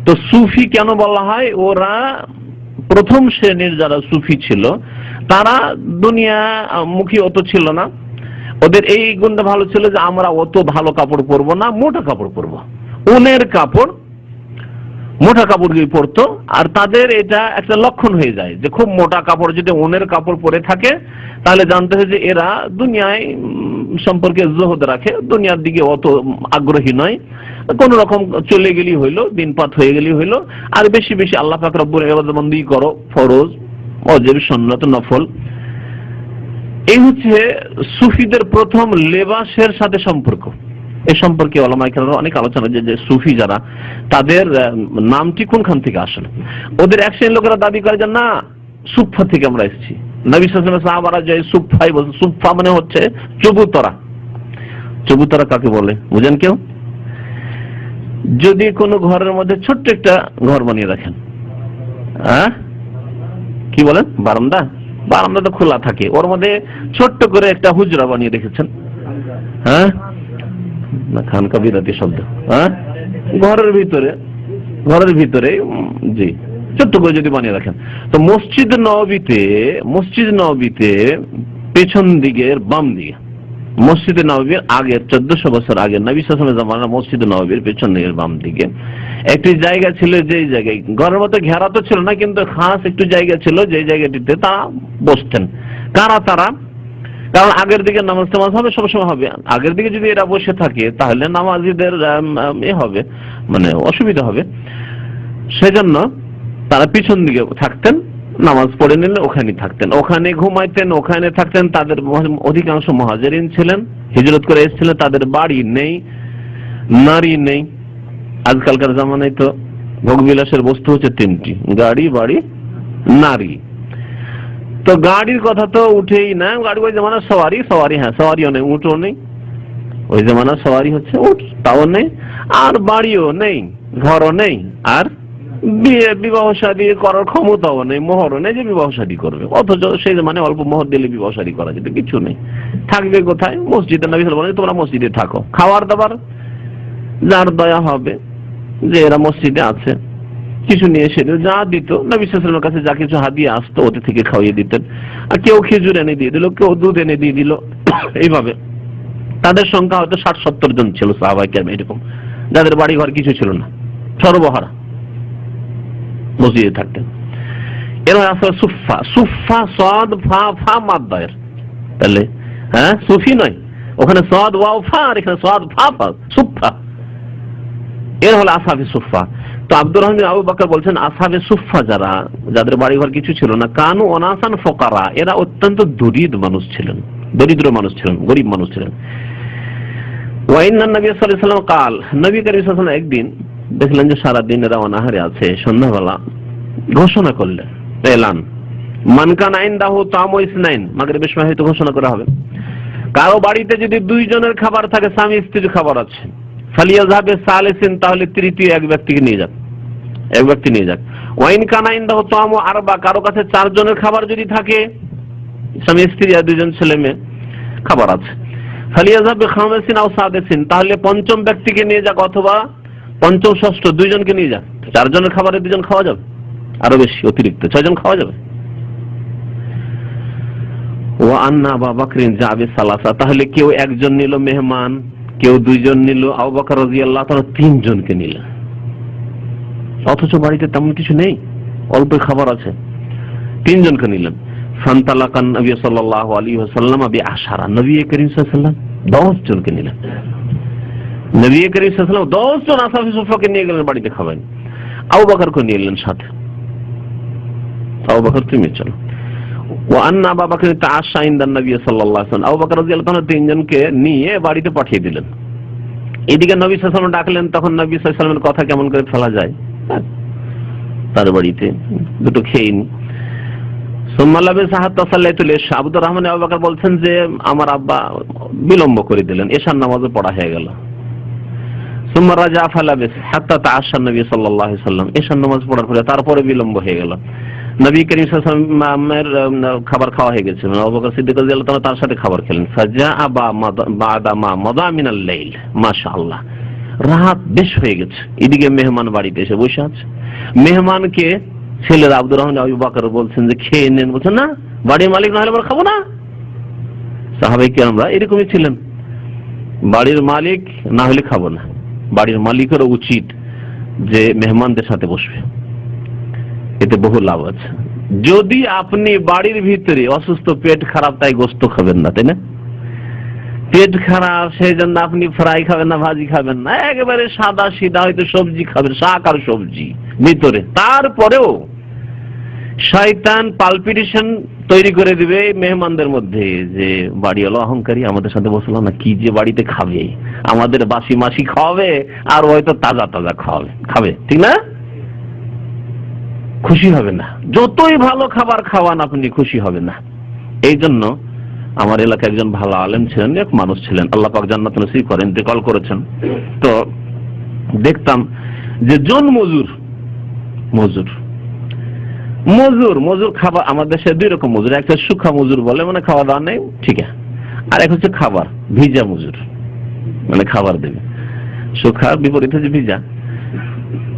তো সুফি কেন বলা হয়? ওরা প্রথম শ্রেণীর যারা সুফি ছিল তারা দুনিয়া মুখী অত ছিল না, ওদের এই গুণটা ভালো ছিল যে আমরা অত ভালো কাপড় পরবো না, মোটা কাপড় পরবো, উনের কাপড়, মোটা কাপড় দিয়ে পরতো। আর তাদের এটা একটা লক্ষণ হয়ে যায় যে খুব মোটা কাপড় যদি উনের কাপড় পরে থাকে তাহলে জানতে হয় যে এরা দুনিয়ায় সম্পর্কে জোহদ রাখে, দুনিয়ার দিকে অত আগ্রহী নয়, কোন রকম চলে গেলি হইলো, দিনপাত হয়ে গেলি হইলো, আর বেশি বেশি আল্লাহ পাক রব্বুল ইবাদতবন্দি করো, ফরজ ওয়াজিব সুন্নাত নফল। এই হচ্ছে সুফিদের প্রথম লেবাসের সাথে সম্পর্ক। এই সম্পর্কে ওলামায়ে কেরাম অনেক আলোচনা, যে সুফি যারা তাদের নামটি কোনখান থেকে আসলে। ওদের এক শ্রেণীর লোকেরা দাবি করে যে না, সুফফা থেকে আমরা এসেছি। নবী সাল্লাল্লাহু আলাইহি ওয়াসাল্লাম সাহাবারা যে সুফফাই বলছে, সুফফা মানে হচ্ছে চবুতরা। চবুতরা কাকে বলে বুঝেন কেউ? যদি কোনো ঘরের মধ্যে ছোট্ট একটা ঘর বানিয়ে রাখেন, কি বলেন, বারান্দা, বারান্দা তো খোলা থাকে, ওর মধ্যে ছোট্ট করে একটা হুজরা বানিয়ে রেখেছেন, হ্যাঁ না খানকা বিরাতি শব্দ, ঘরের ভিতরে জি ছোট্ট করে যদি বানিয়ে রাখেন, তো মসজিদ নববীতে পেছন দিকের বাম দিকে, মসজিদে নববীর আগের 1400 বছর আগে নবী সাল্লাল্লাহু আলাইহি ওয়াসাল্লামের জামানায় মসজিদে নববীর পেছন দিকের বাম দিকে একটি জায়গা ছিল, যেই জায়গায় ঘরের মতো ঘেরা তো ছিল না, কিন্তু খাস একটু জায়গা ছিল, যেই জায়গাটিতে তারা বসতেন। কারা তারা? কারণ আগের দিকে নামাজ টামাজ হবে, সবসময় হবে। আগের দিকে যদি এরা বসে থাকে তাহলে নামাজিদের হবে, মানে অসুবিধা হবে। সেজন্য তারা পিছন দিকে থাকতেন, নামাজ পড়ে নিলে ওখানে থাকতেন, ওখানে ঘুমাইতেন, ওখানে থাকতেন। তাদের অধিকাংশ মুহাজিরিন ছিলেন, হিজরত করে এসেছিলেন, তাদের বাড়ি নেই, নারী নেই। আজকালকার জামানায় তো ভোগবিলাসের বস্তু হচ্ছে তিনটি: গাড়ি, বাড়ি, নারী। তো গাড়ির কথা তো উঠেই না, গাড়ি ওই জামানা সওয়ারি, হ্যাঁ সওয়ারিও নেই, উঠও নেই। ওই জামানা সওয়ারি হচ্ছে উঠ, তাও নেই, আর বাড়িও নেই, ঘরও নেই, আর বিবাহ শাদী করার ক্ষমতাও নেই, মোহরও নেই যে বিবাহ শাদী করবে। অথচ সেই মানে অল্প মোহর দিলে বিবাহ শাদী করা যেত, কিছু নেই। থাকবে কোথায়? মসজিদে। নবী সাল্লাল্লাহু আলাইহি ওয়াসাল্লাম তোমরা মসজিদে থাকো। খাবার দাবার যার দয়া হবে যে এরা মসজিদে আছে, কিছু নিয়ে এসে যা দিত, নবী সাল্লাল্লাহু আলাইহি ওয়াসাল্লামের কাছে যা কিছু হাদিয়া আসতো ওতে থেকে খাওয়িয়ে দিতেন। আর কেউ খেজুর এনে দিয়ে দিল, কেউ দুধ এনে দিয়ে দিল। এইভাবে তাদের সংখ্যা হয়তো 60-70 জন ছিল সাহাবায়ে কেরাম, এরকম যাদের বাড়ি ঘর কিছু ছিল না, সর্বহারা মসজিদে থাকতেন। এরা আসলে সুফা সাদ ফা মাদ্দায়ের, তাহলে হ্যাঁ সুফি নয়, ওখানে সাদ ওয়াও ফা, আর এখানে সাদ ফা সুফা। এর হলো আসহাবে সুফা। তো আব্দুর রহমান আবু বকর বলছেন আসহাবে সুফা যাদের বাড়ি ঘর কিছু ছিল না, কানু অনাসান ফকারা, এরা অত্যন্ত দরিদ্র মানুষ ছিলেন, গরিব মানুষ ছিলেন। ওয়াইন্নান নবী সাল্লাল্লাহু আলাইহি ওয়াসাল্লাম কাল, নবী করিম সাল্লাল্লাহু আলাইহি ওয়াসাল্লাম একদিন দেখলেন যে সারাদিন এরা অনাহারে আছে, সন্ধ্যাবেলা ঘোষণা করলেন, এলান, মান কানা ইনদাহু তা'আমু ইসনাইন, মাগরিবের সময় হয়তো ঘোষণা করা হবে, কারো বাড়িতে যদি 2 জনের খাবার থাকে, স্বামী স্ত্রীর খাবার আছে, ফালিয়াযহাবে সালিসিন, তাহলে তৃতীয় এক ব্যক্তি নিয়ে যাক। ওয়াইন কানা ইনদাহু তা'আমু আরবা, কারো কাছে 4 জনের খাবার যদি থাকে, স্বামী স্ত্রী আর 2 জন ছেলে মেয়ে খাবার আছে, ফালিয়াযহাবে খামিসিন আও সাদিসিন, তাহলে পঞ্চম ব্যক্তিকে নিয়ে যাক, অথবা পঞ্চম ষষ্ঠ 2 জনকে নিয়ে যাক। 4 জনের খাবারে 2 জন খাওয়া যাবে, আরো বেশি অতিরিক্ত 6 জন খাওয়া যাবে। ওয়া আন্না আবু বকরিন যাবে সালাসা, তাহলে কেউ 1 জন নিল মেহমান, কেউ 2 জন নিল, আবু বকর রাদিয়াল্লাহু তাআলা 3 জনকে নিলেন। অথচ বাড়িতে তেমন কিছু নেই, অল্প খাবার আছে, 3 জনকে নিলেন। ফান্তালাকান নবী সাল্লাল্লাহু আলাইহি ওয়াসাল্লাম বিআশারা, নবী করিম সাল্লাল্লাহু আলাইহি ওয়াসাল্লাম 10 জনকে নিলেন। নবী করিম সাল্লাল্লাহু আলাইহি ওয়াসাল্লাম 10 জন আসহাবে সুফাকে নিয়ে গেলেন বাড়িতে খাবেন। আবু বকরকে নিয়ে এলেন সাথে, আবু বকর তুমি চলো। ওয়া আন্না আবু বকর তাআশা ইনদান নবী সাল্লাল্লাহু আলাইহি ওয়াসাল্লাম, আবু বকর রাদিয়াল্লাহু তাআলা 3 জনকে নিয়ে বাড়িতে পাঠিয়ে দিলেন। এদিকে নবী সাল্লাল্লাহু আলাইহি ওয়াসাল্লাম ডাকলেন, তখন নবী সাল্লাল্লাহু আলাইহি ওয়াসাল্লামের কথা কেমন করে ফেলা যায়, তার বাড়িতে দুটো খেয়ে নি। সুম্মাল্লাবে সাহাত তাসাল্লাতুল ইশা, আব্দুর রহমান আবু বকর বলছেন যে আমার আব্বা বিলম্ব করে দিলেন, এশার নামাজও পড়া হয়ে গেল। সুম্মা রাজা ফালাবিস হাত্তা তাআশা নবী সাল্লাল্লাহু আলাইহি ওয়াসাল্লাম, এশার নামাজ পড়ার পরে তারপরে বিলম্ব হয়ে গেল। নবী করিম সাল্লাল্লাহু আলাইহি ওয়াসাল্লামের খাবার খাওয়া হয়ে গেছে, আবু বকর সিদ্দিক রাদিয়াল্লাহু তাআলা তার সাথে খাবার খেলেন। ফাজা আবা বাদা মা মাদা মিনাল লাইল, মাশাআল্লাহ, রাত বেশ হয়ে গেছে। এদিকে মেহমান বাড়িতে এসে বসে আছে। মেহমানকে ছেলেরা আব্দুর রহমান আবু বকর বলছেন যে খেয়ে নেন, বলছেন না, বাড়ির মালিক না হলে আমরা খাবো না। সাহাবায়ে কেরামরা এরকমই ছিলেন, বাড়ির মালিক না হলে খাবো না। বাড়ির মালিকেরও উচিত যে মেহমানদের সাথে বসবে, এতে বহু লাভ আছে। যদি আপনি বাড়ির ভিতরে অসুস্থ, পেট খারাপ, তাই গোশত খাবেন না, তাই না? পেট খারাপ সেই জন্য আপনি ফ্রাই খাবেন না, ভাজি খাবেন না, একেবারে সাদা সিধা হয়তো সবজি খাবেন, শাক আর সবজি ভিতরে। তারপরেও শয়তান পালপিটেশন তৈরি করে দিবে মেহমানদের মধ্যে যে বাড়িওয়ালা অহংকারী, আমাদের সাথে বসলো না, কি যে বাড়িতে খাবে, আমাদের বাসি মাসি খাওয়াবে আর হয়তো তাজা তাজা খাবে, ঠিক না? খুশি হবে না, যতই ভালো খাবার খাওয়ান আপনি খুশি হবে না। এই জন্য আমার এলাকায় একজন ভালো আলেম ছিলেন, এক মানুষ ছিলেন, আল্লাহ পাক জান্নাত নসিব করেন, ইন্তেকাল করেছেন। তো দেখতাম যে জন মজুর খাবার, আমাদের দেশে 2 রকম মজুর, একটা সুখা মজুর বলে, মানে খাওয়া দাওয়া নেই, ঠিক আছে, আর এক হচ্ছে খাবার ভিজা মজুর, মানে খাবার দেবে। সুখার বিপরীত হচ্ছে ভিজা।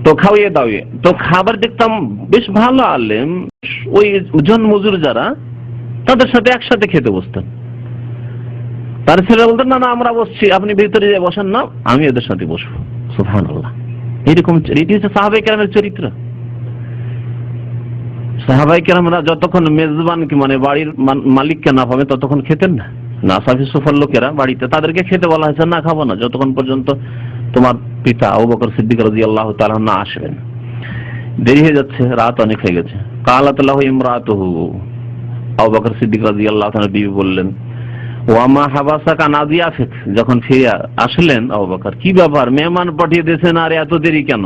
তো খাওয়িয়ে দাওয়ে, তো খাবার দেখতাম বেশ ভালো আলেম, ওই জন মজুর যারা তাদের সাথে একসাথে খেতে বসতেন। তার ছেলেরা বলতেন না না আমরা বসছি, আপনি ভিতরে যে বসেন না, আমি এদের সাথে বসবো। সুবহানাল্লাহ, এরকম এটি হচ্ছে সাহাবায়ে কেরামের চরিত্র। সাহাবায়ে কেরামরা যতক্ষণ মেজবান কি মানে বাড়ির মালিককে না পাবে ততক্ষণ খেতেন না। নাসাফি সুফার লোকেরা বাড়িতে, তাদেরকে খেতে বলা হয়েছে না খাবো না যতক্ষণ পর্যন্ত তোমার পিতা আবু বকর সিদ্দিক রাদিয়াল্লাহু তাআলা না আসবেন। দেরি হয়ে যাচ্ছে, রাত অনেক হয়ে গেছে। কালাত লাহু ইমরাতুহু, আবু বকর সিদ্দিক রাদিয়াল্লাহু তাআলা বিবি বললেন, ওয়া মা হাবাসাকা নাদিয়াফিক, যখন ফিরে আসলেন আবু বকর, কি ব্যাপার মেহমান পাঠিয়ে দিয়েছেন আর এত দেরি কেন?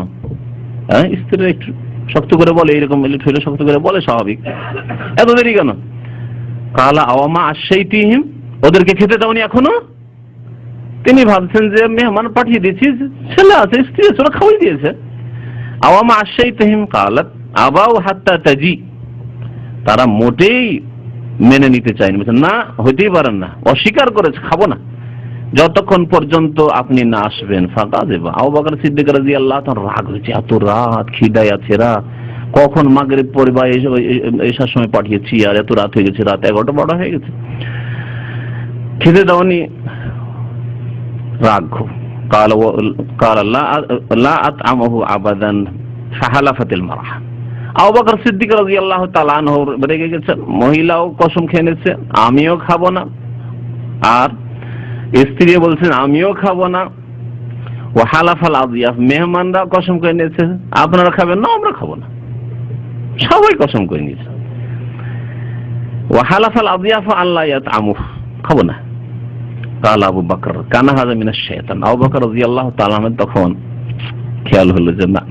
হ্যাঁ, স্ত্রী একটু শক্ত করে বলে, এরকম এলে ঠেলে শক্ত করে বলে, স্বাভাবিক, এত দেরি কেন? কালা ওয়া মা আশাইতিহিম, ওদেরকে খেতে দাওনি এখনো? তিনি ভাবছেন যে মেহমান পাঠিয়ে দিয়েছি, ছেলে আছে স্ত্রী আছে, ওরা খাওয়াই দিয়েছে। ওয়া মা আশাইতিহিম কালাত আবাউ হাত্তা তাজি, তারা মোটেই মেনে নিতে চায়নি, বলছেন না হইতেই পারেন না, অস্বীকার করেছে, খাবো না যতক্ষণ পর্যন্ত আপনি না আসবেন। ফাঁকা দেবা আবু বকর সিদ্দিক রাদিয়াল্লাহু তাআলা রাগ হয়েছে, এত রাত খিদায় আছে এরা, কখন মাগরিব পরে বা এসার সময় পাঠিয়েছি আর এত রাত হয়ে গেছে, রাত 11টা 12টা হয়ে গেছে, খেতে দাওনি, রাগ। কাল লা আতআমহু আবাদান ফাহালাফাতিল মারহা, আবু বকর সিদ্দিক রাদিয়াল্লাহু তাআলা আনহু রেগে গেছেন, মহিলাও কসম খেয়ে নিয়েছে আমিও খাবো না, আর স্ত্রী বলছেন আমিও খাবো না। ও হালাফাল আদিয়াফ, মেহমানরা কসম করে নিয়েছে আপনারা খাবেন না, আমরা খাবো না, সবাই কসম করে নিয়েছে। ও হালাফাল আদিয়াফ আল্লাহ ইয়াতআমু, খাবো না। কাল আবু বকর কানা হাযা মিনাশ শাইতান, আবু বকর রাদিয়াল্লাহু তাআলা তখন খেয়াল হলো যে না,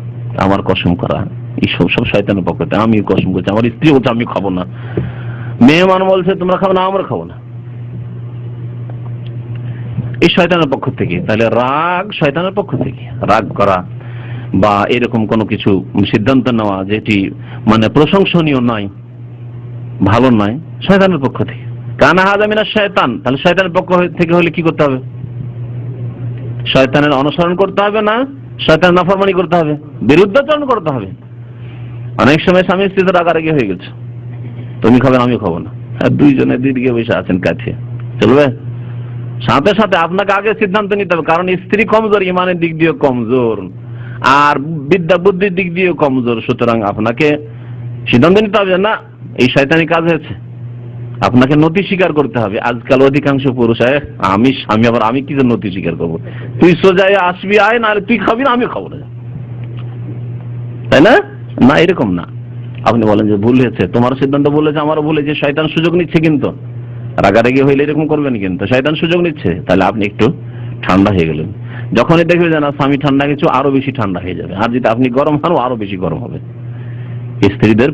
আমার কসম করা এই সব শয়তানের পক্ষ থেকে, আমি কসম করছি, আমার স্ত্রী বলছে আমি খাবো না, মেহমান বলছে তোমরা খাবো না, আমরা খাবো না, এই শয়তানের পক্ষ থেকে। তাহলে রাগ শয়তানের পক্ষ থেকে, রাগ করা বা এরকম কোনো কিছু সিদ্ধান্ত নেওয়া যেটি মানে প্রশংসনীয় নয়, ভালো নয়, শয়তানের পক্ষ থেকে। কানা হাযা মিনাশ শাইতান, তাহলে শয়তানের পক্ষ থেকে হলে কি করতে হবে? শয়তানের অনুসরণ করতে হবে না, শয়তানের নাফরমানি করতে হবে, বিরুদ্ধাচরণ করতে হবে। অনেক সময় স্বামী স্ত্রী রাগারাগি হয়ে গেছে, তুমি খাবে আমিও খাবো না, আর দুইজনে দিদিকে বসে আছেন কাছে, চলবে? সাথে সাথে আপনাকে আগে সিদ্ধান্ত নিতে হবে, কারণ স্ত্রী কমজোর, ইমানের দিক দিয়ে কমজোর আর বিদ্যা বুদ্ধির দিক দিয়ে কমজোর, সুতরাং আপনাকে সিদ্ধান্ত নিতে হবে না এই শয়তানি কাজ হয়েছে, আপনাকে নতি স্বীকার করতে হবে। আজকাল অধিকাংশ পুরুষ আমি স্বামী, আবার আমি কি নতি স্বীকার করবো? তুই সোজাই আসবি আয়, না তুই খাবি না আমিও খাবো না, তাই না? না, এরকম না। আপনি বলেন যে ভুল হয়েছে, তোমার সিদ্ধান্ত ভুল হয়েছে, আমারও ভুল হয়েছে, শয়তান সুযোগ নিচ্ছে, কিন্তু রাগারাগি হইলে এরকম করবেন, কিন্তু শয়তান সুযোগ নিচ্ছে, তাহলে আপনি একটু ঠান্ডা হয়ে গেলেন। যখনই দেখবে যে না স্বামী ঠান্ডা কিছু, আরো বেশি ঠান্ডা হয়ে যাবে, আর যদি আপনি গরম হন আরো বেশি গরম হবে। স্ত্রীদের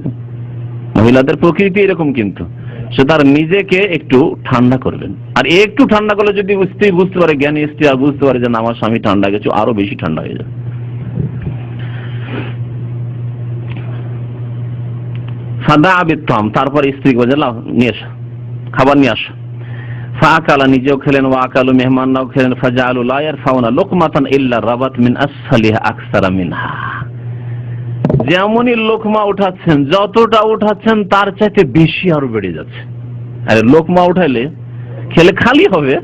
মহিলাদের প্রকৃতি এরকম, কিন্তু সে তার নিজেকে একটু ঠান্ডা করবেন, আর একটু ঠান্ডা করলে যদি স্ত্রী বুঝতে পারে, জ্ঞানী স্ত্রী আর বুঝতে পারে যে না আমার স্বামী ঠান্ডা গেছে, আরো বেশি ঠান্ডা হয়ে যাবে। ফাদা আবিত্তাম, তারপর স্ত্রীকে বলে লাও নিয়ে এসো, খাবার নিয়ে আসো। ফাকালা, নিজেও খেলেন, ওয়াকালু, মেহমানরাও খেলেন। ফাজালু লা ইয়ারফাউনা লুকমাতান ইল্লা রাবাত মিন আসফালিহা আকসারা মিনহা, যেমনই লোকমা উঠাচ্ছেন, যতটা উঠাচ্ছেন তার চাইতে বেশি আরো বেড়ে যাচ্ছে। আরে লোকমা উঠাইলে খেলে খালি হবে,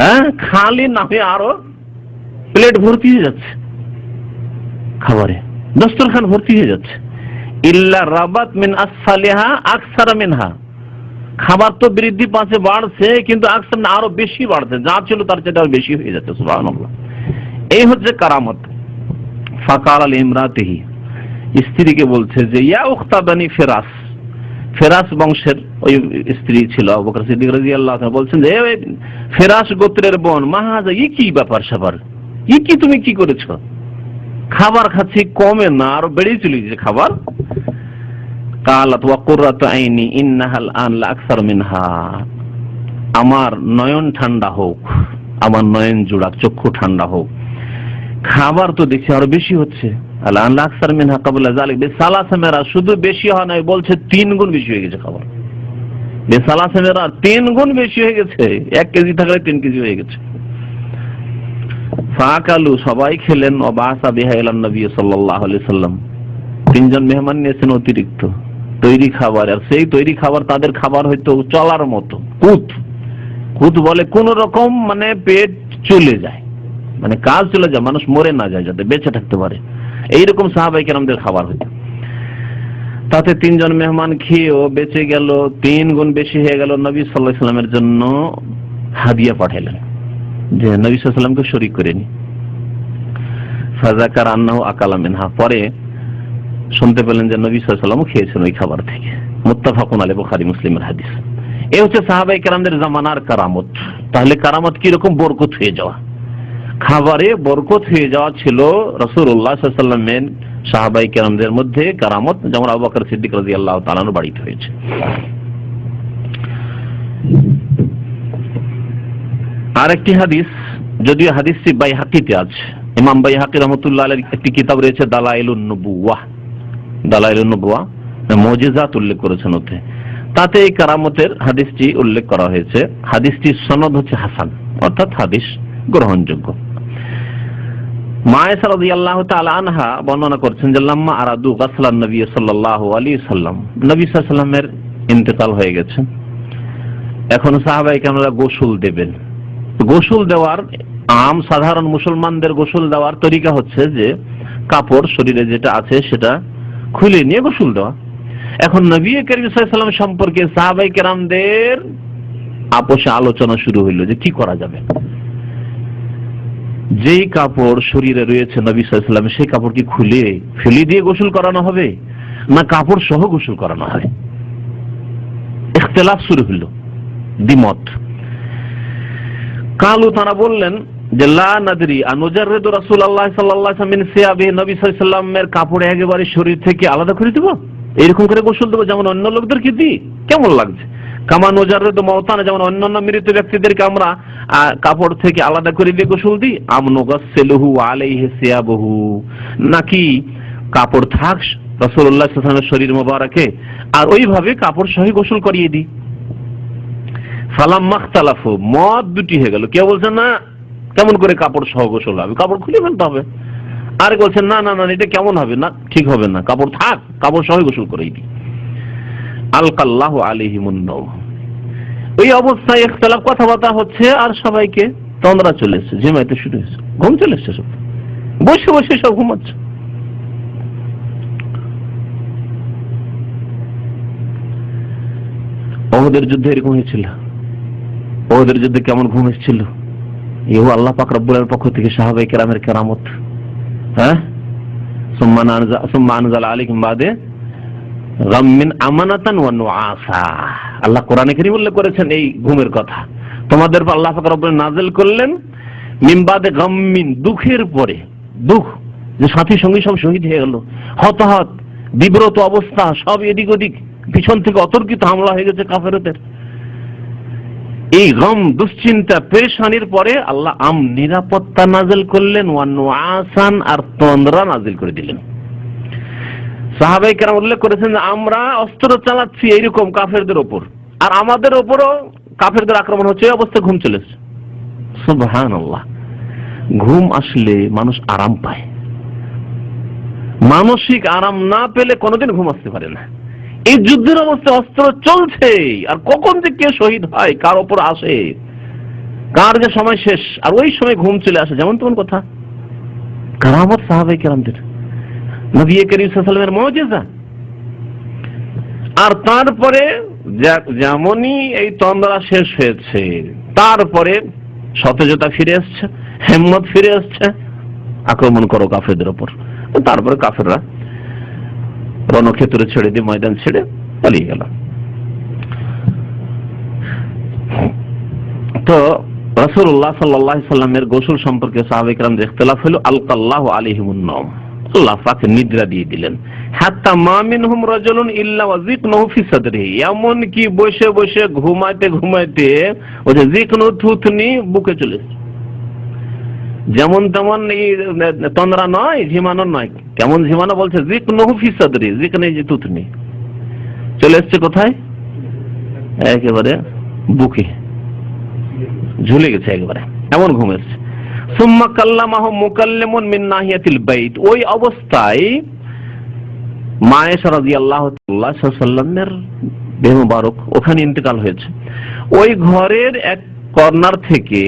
হ্যাঁ, খালি না হয়ে আরো প্লেট ভর্তি হয়ে যাচ্ছে, খাবারে দস্তরখান ভর্তি হয়ে যাচ্ছে। ইল্লা রাবাত মিন আসফালিহা আকসারা মিনহা, খাবার তো বৃদ্ধি পাচ্ছে, বাড়ছে, কিন্তু আকসার না আরো বেশি বাড়ছে, যা ছিল তার চাইতে আরো বেশি হয়ে যাচ্ছে। সুবহানাল্লাহ, এই হচ্ছে কারামত। ফাকাল লিমরাতিহি, স্ত্রীকে বলছে যে ইয়া উখতা বানি ফিরাস, ফিরাস বংশের ওই স্ত্রী ছিল আবু বকর সিদ্দিক রাদিয়াল্লাহু তাআলা, বলছেন যে ফিরাস গোত্রের বোন, মাহাজা ই কি ব্যাপার স্যাপার, ই কি তুমি কি করেছো? খাবার খাচ্ছি কমে না, আরো বেড়ে চলেছে খাবার। কালাত ওয়া কুররাতু আইনি ইন্নাহাল আন লা আকসার মিনহা, আমার নয়ন ঠান্ডা হোক, আমার নয়ন জোড়া চক্ষু ঠান্ডা হোক, খাবার তো দেখছি আরো বেশি হচ্ছে। আল্লাহ আন লা আকসার মিনহা ক্বাবলা যালিক বিসালাসা মেরা, শুধু বেশি হয় না, বলছে 3 গুণ বেশি হয়ে গেছে খাবার, বিসালাসা মেরা 3 গুণ বেশি হয়ে গেছে, 1 কেজি থাকলে 3 কেজি হয়ে গেছে। ফাকালু, সবাই খেলেন। ওয়াবাসা বিহা ইলান নবী সাল্লাল্লাহু আলাইহি সাল্লাম, তিনজন মেহমান নিয়েছেন অতিরিক্ত তৈরি খাবার। আর সেই তৈরি খাবার তাদের খাবার হয়তো চলার মতো, কুত বলে কোন রকম মানে পেট চলে যায়, মানে কাজ চলে যায়, মানুষ মরে না যায়, যাতে বেঁচে থাকতে পারে, এইরকম সাহাবায়ে কেরামদের খাবার হইতো। তাতে তিনজন মেহমান খেয়েও বেঁচে গেল, 3 গুণ বেশি হয়ে গেল। নবী সাল্লাল্লাহু আলাইহি সাল্লামের জন্য হাদিয়া পাঠালেন, যে নবী সাল্লাল্লাহু আলাইহি সাল্লামকে শরীক করে নি। ফাযাকার আন্নাহু আকালা মিনহা, পরে শুনতে পেলেন যে নবী সাল্লাল্লাহু আলাইহি সাল্লামও খেয়েছেন ওই খাবার থেকে। মুত্তাফাকুন আলাইহি, বুখারী মুসলিমের হাদিস। এই হচ্ছে সাহাবায়ে কেরামদের জামানার কারামত। তাহলে কারামত কি রকম? বরকত হয়ে যাওয়া, খাবারে বরকত হয়ে যাওয়া ছিল রাসূলুল্লাহ সাল্লাল্লাহু আলাইহি ওয়াসাল্লামের সাহাবায়ে কেরামদের মধ্যে কারামত, যেমন আবু বকর সিদ্দিক রাদিয়াল্লাহু তাআলা আনহু বাড়িতে হয়েছে। আরেকটি হাদিস, যদিও হাদিসটি বাইহাকিতে আছে, ইমাম বাইহাকি রাহমাতুল্লাহ আলাইহির একটি কিতাব রয়েছে দালাইলুন নবুওয়া, মুজিজাত উল্লেখ করেছেন ওতে। তাতে এই কারামতের হাদিসটি উল্লেখ করা হয়েছে। হাদিসটির সনদ হচ্ছে হাসান, অর্থাৎ হাদিস গ্রহণযোগ্য। মায়েশা রাদিয়াল্লাহু তাআলা আনহা বর্ণনা করছেন যে লাম্মা আরাদু গাসলান নবী সাল্লাল্লাহু আলাইহি সাল্লাম, নবী সাল্লাল্লাহু আলাইহি সাল্লামের ইন্তেকাল হয়ে গেছে, এখন সাহাবায়ে কেরামরা গোসল দেবেন। গোসল দেওয়ার সাধারণ মুসলমানদের গোসল দেওয়ার তরিকা হচ্ছে যে কাপড় শরীরে যেটা আছে সেটা খুলে নিয়ে গোসল দেওয়া। এখন নবী করিম সাল্লাল্লাহু আলাইহি সাল্লাম সম্পর্কে সাহাবায়ে কেরামদের আপোষে আলোচনা শুরু হইল যে কি করা যাবে। যেই কাপড় শরীরে রয়েছে নবী সাল্লাল্লাহু আলাইহি সাল্লাম, সেই কাপড় কি খুলে ফেলে দিয়ে গোসল করানো হবে না কাপড় সহ গোসল করানো হবে? ইখতিলাফ শুরু হলো, দ্বিমত। কালু, তারা বললেন যে লা নাদরি আনুজাররিদু রাসূলুল্লাহ সাল্লাল্লাহু আলাইহি ওয়াসাল্লাম মিন সিয়াবি, নবী সাল্লাল্লাহু আলাইহি ওয়াসাল্লামের কাপড় একেবারে শরীর থেকে আলাদা করে দেব, এরকম করে গোসল দেব যেমন অন্য লোকদেরকে দিই? কেমন লাগছে? কামা নুজাররিদু মাউতানা, যেমন অন্যান্য মৃত ব্যক্তিদেরকে আমরা কাপড় থেকে আলাদা করে দিয়ে গোসল দিই। আম নুগাসসিলুহু আলাইহি সিয়াবুহু, নাকি কাপড় থাক রাসূলুল্লাহ সাল্লাল্লাহু আলাইহি ওয়াসাল্লামের শরীর মোবারকে আর ওইভাবে কাপড় সহ গোসল করিয়ে দিই? ফালাম্মা ইখতালাফু, মত দুটি হয়ে গেল। কেউ বলছেন না কেমন করে কাপড় সহ গোসল হবে, কাপড় খুলে ফেলতে হবে। আর বলছেন না না না, এটা কেমন হবে, না ঠিক হবে না, কাপড় থাক, কাপড় সহ গোসল করিয়ে দিই। আলকাল্লাহু আলাইহিমুন নাওম, ওই অবস্থায় ইখতিলাফ, কথাবার্তা হচ্ছে, আর সবাইকে তন্দ্রা চলে এসেছে, ঝিমাইতে শুরু হয়েছে, ঘুম চলে এসেছে, সব বসে বসে সব ঘুমাচ্ছে। ওহদের যুদ্ধে এরকম হয়েছিল। ওহদের যুদ্ধে কেমন ঘুম এসেছিল? এও আল্লাহ পাক রব্বুল আলামিনের পক্ষ থেকে সাহাবায়ে কেরামের কেরামত। হ্যাঁ, সুম্মা আনজালা আলাইহিম বাদে গাম্মিন আমানাতান ওয়া নুআসা, আল্লাহ কোরআনে কারীম উল্লেখ করেছেন এই ঘুমের কথা। তোমাদের উপর আল্লাহ পাক রব্বুল নাযিল করলেন মিন বাদে গাম্মিন, দুঃখের পরে, দুঃখ যে সাথী সঙ্গী সব শহীদ হয়ে গেল, হতাহত, বিব্রত অবস্থা, সব এদিক ওদিক, পিছন থেকে অতর্কিত হামলা হয়ে গেছে কাফেরদের। এই গম, দুশ্চিন্তা, পেরেশানির পরে আল্লাহ নিরাপত্তা নাযিল করলেন, ওয়া নুআসান, আর তন্দ্রা নাযিল করে দিলেন। সাহাবায়ে কেরাম উল্লেখ করেছেন যে আমরা অস্ত্র চালাচ্ছি এইরকম কাফেরদের ওপর, আর আমাদের ওপরও কাফেরদের আক্রমণ হচ্ছে, এই অবস্থায় ঘুম চলে এসেছে। সুবহানাল্লাহ। ঘুম আসলে মানুষ আরাম পায়, মানসিক আরাম না পেলে কোনোদিন ঘুম আসতে পারে না। এই যুদ্ধের অবস্থায় অস্ত্র চলছে, আর কখন যে কে শহীদ হয়, কার ওপর আসে, কার যে সময় শেষ, আর ওই সময় ঘুম চলে আসে, যেমন তেমন কথা। কারামত সাহাবায়ে কেরামদের, নবী করিম সাল্লাল্লাহু আলাইহি ওয়াসাল্লামের মুজিজা। আর তারপরে যেমনই এই তন্দ্রা শেষ হয়েছে, তারপরে সতেজতা ফিরে আসছে, হিম্মত ফিরে আসছে, আক্রমণ করো কাফেরদের উপর। তারপরে কাফেররা রণক্ষেত্র ছেড়ে দিয়ে, ময়দান ছেড়ে পালিয়ে গেল। তো রাসূলুল্লাহ সাল্লাল্লাহু আলাইহি সাল্লামের গোসল সম্পর্কে সাহাবায়ে কেরামদের ইখতিলাফ হলো। আলকাল্লাহু আলাইহিমুন নাওম, আল্লাহ পাক নিদ্রা দিয়ে দিলেন। হাত্তা মা মিনহুম রাজুলুন ইল্লা ওয়াজিকনাহু ফি সাদরিহি, এমন কি বসে বসে ঘুমাইতে ঘুমাইতে ওই যে জিকনু, থুতনি বুকে চলে এসেছে। যেমন তেমন এই তন্দ্রা নয়, ঝিমানো নয়। কেমন ঝিমানো বলছে? জিকনুহু ফি সাদরি, জিকনে যে থুতনি চলে এসছে কোথায়? একেবারে বুকে ঝুলে গেছে, একেবারে এমন ঘুম এসছে। সুম্মা কাল্লামাহু মুকাল্লিমুন মিন নাহিয়াতিল বাইত, ওই অবস্থায় মা আয়েশা রাদিয়াল্লাহু তাআলা সাল্লাল্লাহু দেহ মুবারক ওখানে ইন্তেকাল হয়েছে। ওই ঘরের এক কর্নার থেকে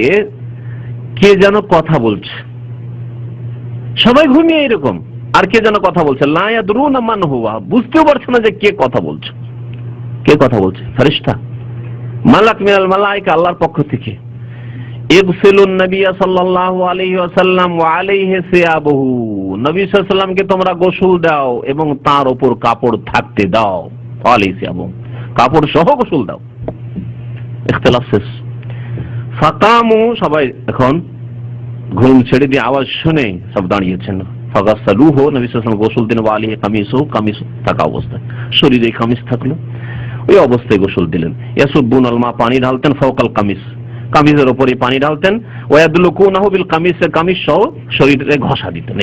কে যেন কথা বলছে, সবাই ঘুমিয়ে এরকম, আর কে যেন কথা বলছে, লা ইয়াদরুনা মান হুয়া, বুঝতেও পারছে না যে কে কথা বলছে। কে কথা বলছে? ফেরেশতা, মালাক মিনাল মালায়েকা, আল্লাহর পক্ষ থেকে। ইগসিলুন নবী সাল্লাল্লাহু আলাইহি ওয়াসাল্লাম ওয়া আলাইহি সিয়াবুহু, নবী সাল্লাল্লাহু আলাইহি ওয়াসাল্লামকে তোমরা গোসল দাও এবং তার উপর কাপড় থাকতে দাও। আলাইহি সিয়াবু, কাপড় সহ গোসল দাও। ইখতিলাফ শেষ। ফাকামু, সবাই এখন ঘুম ছেড়ে দিয়ে আওয়াজ শুনে সব দাঁড়িয়েছেন। ফাগাসালুহু, নবী সাল্লাল্লাহু আলাইহি ওয়াসাল্লাম গোসল দিলেন। ওয়া আলাইহি কামিসু, কামিজ থাকা অবস্থায়, শরীরে কামিজ থাকলো, ওই অবস্থায় গোসল দিলেন। ইয়াসুবুনাল মা, পানি ঢালতেন, ফাওকাল কামিজ, কামিজের উপরে পানি ঢালতেন। ওয়ায়াদলুকুনাহু বিল কামিজ, কামিজ সহ শরীরে ঘষা দিতেন।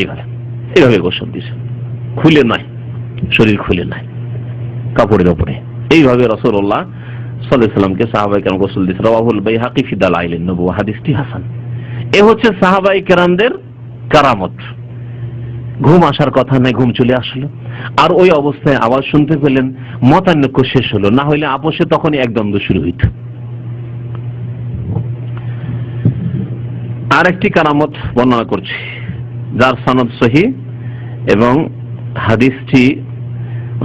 এইভাবে গোসল দিয়েছেন, খুলে নাই, শরীর খুলে নাই, কাপড়ের উপরে। এইভাবে রাসূলুল্লাহ সাল্লাল্লাহু আলাইহি ওয়াসাল্লামকে সাহাবায়ে কেরাম গোসল দিয়েছেন। রাওয়াহুল বাইহাকি ফি দালাইলিন নবুওয়া, হাদিসটি হাসান। এ হচ্ছে সাহাবায়ে কেরামদের কারামত। ঘুম আসার কথা নাই, ঘুম চলে আসলো, আর ওই অবস্থায় আওয়াজ শুনতে পেলেন, মতানৈক্য শেষ হলো, না হইলে আপোষে তখনই এক দ্বন্দ্ব শুরু হইত। আরেকটি কারামত বর্ণনা করছি, যার সনদ সহিহ এবং হাদিসটি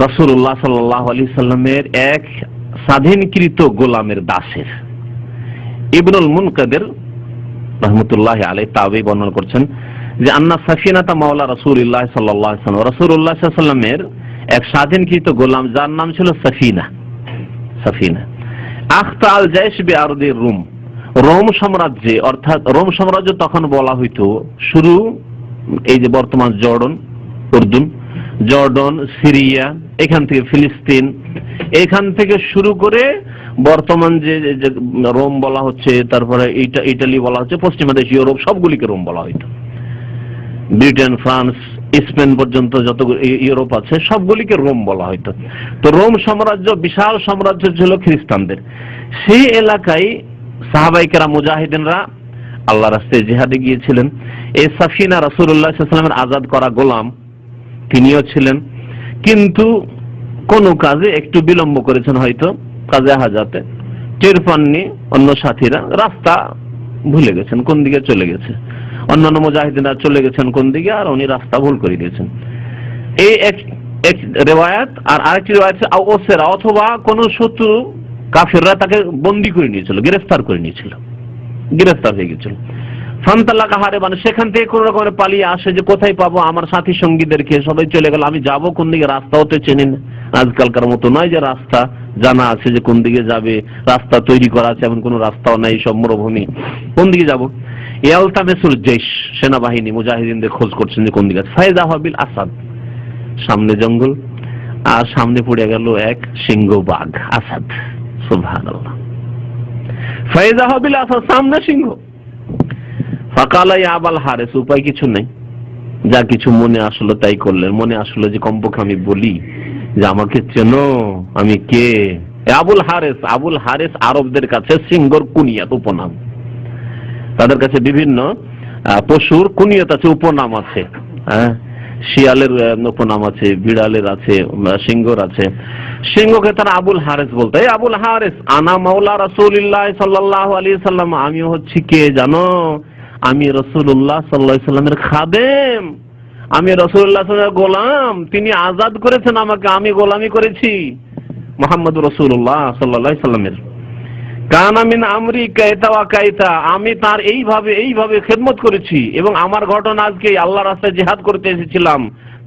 রাসূলুল্লাহ সাল্লাল্লাহু আলাইহি সাল্লামের এক স্বাধীনকৃত গোলামের দাসের। ইবনুল মুনকাদির রাহমাতুল্লাহি আলাইহি তাবি বর্ণনা করছেন যে আন্না সাফিনাতা মাওলা রাসূলুল্লাহ সাল্লাল্লাহু আলাইহি ওয়াসাল্লাম, রাসূলুল্লাহ সাল্লাল্লাহু আলাইহি ওয়াসাল্লামের এক স্বাধীনকৃত গোলাম যার নাম ছিল সাফিনা। সাফিনা আখতা আল জাইশ বিআরদি রুম, রোম সাম্রাজ্যে, অর্থাৎ রোম সাম্রাজ্য তখন বলা হইতো শুরু এই যে বর্তমান জর্ডন, উর্দুন, জর্ডন, সিরিয়া, এখান থেকে ফিলিস্তিন, এখান থেকে শুরু করে বর্তমান যে রোম বলা হচ্ছে, তারপরে ইটালি বলা হচ্ছে, পশ্চিমা দেশ, ইউরোপ, সবগুলিকে রোম বলা হইতো। ব্রিটেন, ফ্রান্স, স্পেন পর্যন্ত যত ইউরোপ আছে সবগুলিকে রোম বলা হইতো। তো রোম সাম্রাজ্য বিশাল সাম্রাজ্য ছিল খ্রিস্টানদের। সেই এলাকায় সাহাবায়ে কেরাম মুজাহিদিনরা আল্লাহর রাস্তায় জিহাদে গিয়েছিলেন। এই সাফিনা রাসূলুল্লাহ সাল্লাল্লাহু আলাইহি ওয়াসাল্লামের আজাদ করা গোলাম, তিনিও ছিলেন, কিন্তু কোন কাজে একটু বিলম্ব করেছেন, হয়তো কাজে হাজাতে টের পাননি অন্য সাথীরা, রাস্তা ভুলে গেছেন, কোন দিকে চলে গেছে, অন্যান্য মুজাহিদিনরা চলে গেছেন কোন দিকে, আর উনি রাস্তা ভুল করে দিয়েছেন। এই এক রিওয়ায়াত। আর আরেকটি রিওয়ায়াত ওসেরা, অথবা কোন শত্রু কাফেররা তাকে বন্দী করে নিয়েছিল, গ্রেফতার করে নিয়েছিল, গ্রেফতার হয়ে গেছিল। ফান্তালাকা হারেবান, সেখান থেকে কোন রকমের পালিয়ে আসে যে কোথায় পাবো আমার সাথী সঙ্গীদেরকে, সবাই চলে গেল, আমি যাব কোন দিকে, রাস্তাও তো চেনে না। আজকালকার মতো নয় যে রাস্তা জানা আছে যে কোন দিকে যাবে, রাস্তা তৈরি করা আছে, এমন কোন রাস্তাও নাই, সব মরুভূমি, কোন দিকে যাব। ইয়ালতামিসুল জাইশ, সেনাবাহিনী মুজাহিদিনদের খোঁজ করছেন যে কোন দিকে আছে। ফায়দা হাবিল আসাদ, সামনে জঙ্গল, আর সামনে পড়ে গেল এক সিংহ বাঘ, আসাদ। সুবহানাল্লাহ, ফায়দা হাবিল আসাদ, সামনে সিংহ। ফাকালা ইয়া আবাল হারিস, উপায় কিছু নেই, যা কিছু মনে আসলো তাই করলেন। মনে আসলো যে কমপক্ষে আমি বলি যে আমাকে চেনো, আমি কে? আবুল হারিস। আবুল হারিস আরবদের কাছে সিংহর কুনিয়াত, উপনাম। তাদের কাছে বিভিন্ন পশুর কুনিয়ত আছে, উপনাম আছে। শিয়ালের উপনাম আছে, বিড়ালের আছে, সিংহর আছে। সিংহকে তারা আবুল হারিস বলতো। এই আবুল হারিস, আনা মাওলা রাসূলুল্লাহ সাল্লাল্লাহু আলাইহি সাল্লাম, আমি হচ্ছি কে জানো? আমি রাসূলুল্লাহ সাল্লাল্লাহু আলাইহি সাল্লামের খাদেম, আমি রাসূলুল্লাহ সাল্লাল্লাহু আলাইহি গোলাম। তিনি আজাদ করেছেন আমাকে, আমি গোলামি করেছি মুহাম্মদুর রাসূলুল্লাহ সাল্লাল্লাহু আলাইহি সাল্লামের। কানা মিন আমরি কাইতা ওয়া কাইতা, আমি তার এইভাবে খেদমত করেছি, এবং আমার ঘটনা আজকে আল্লাহর রাস্তায় জিহাদ করতে এসেছিলাম,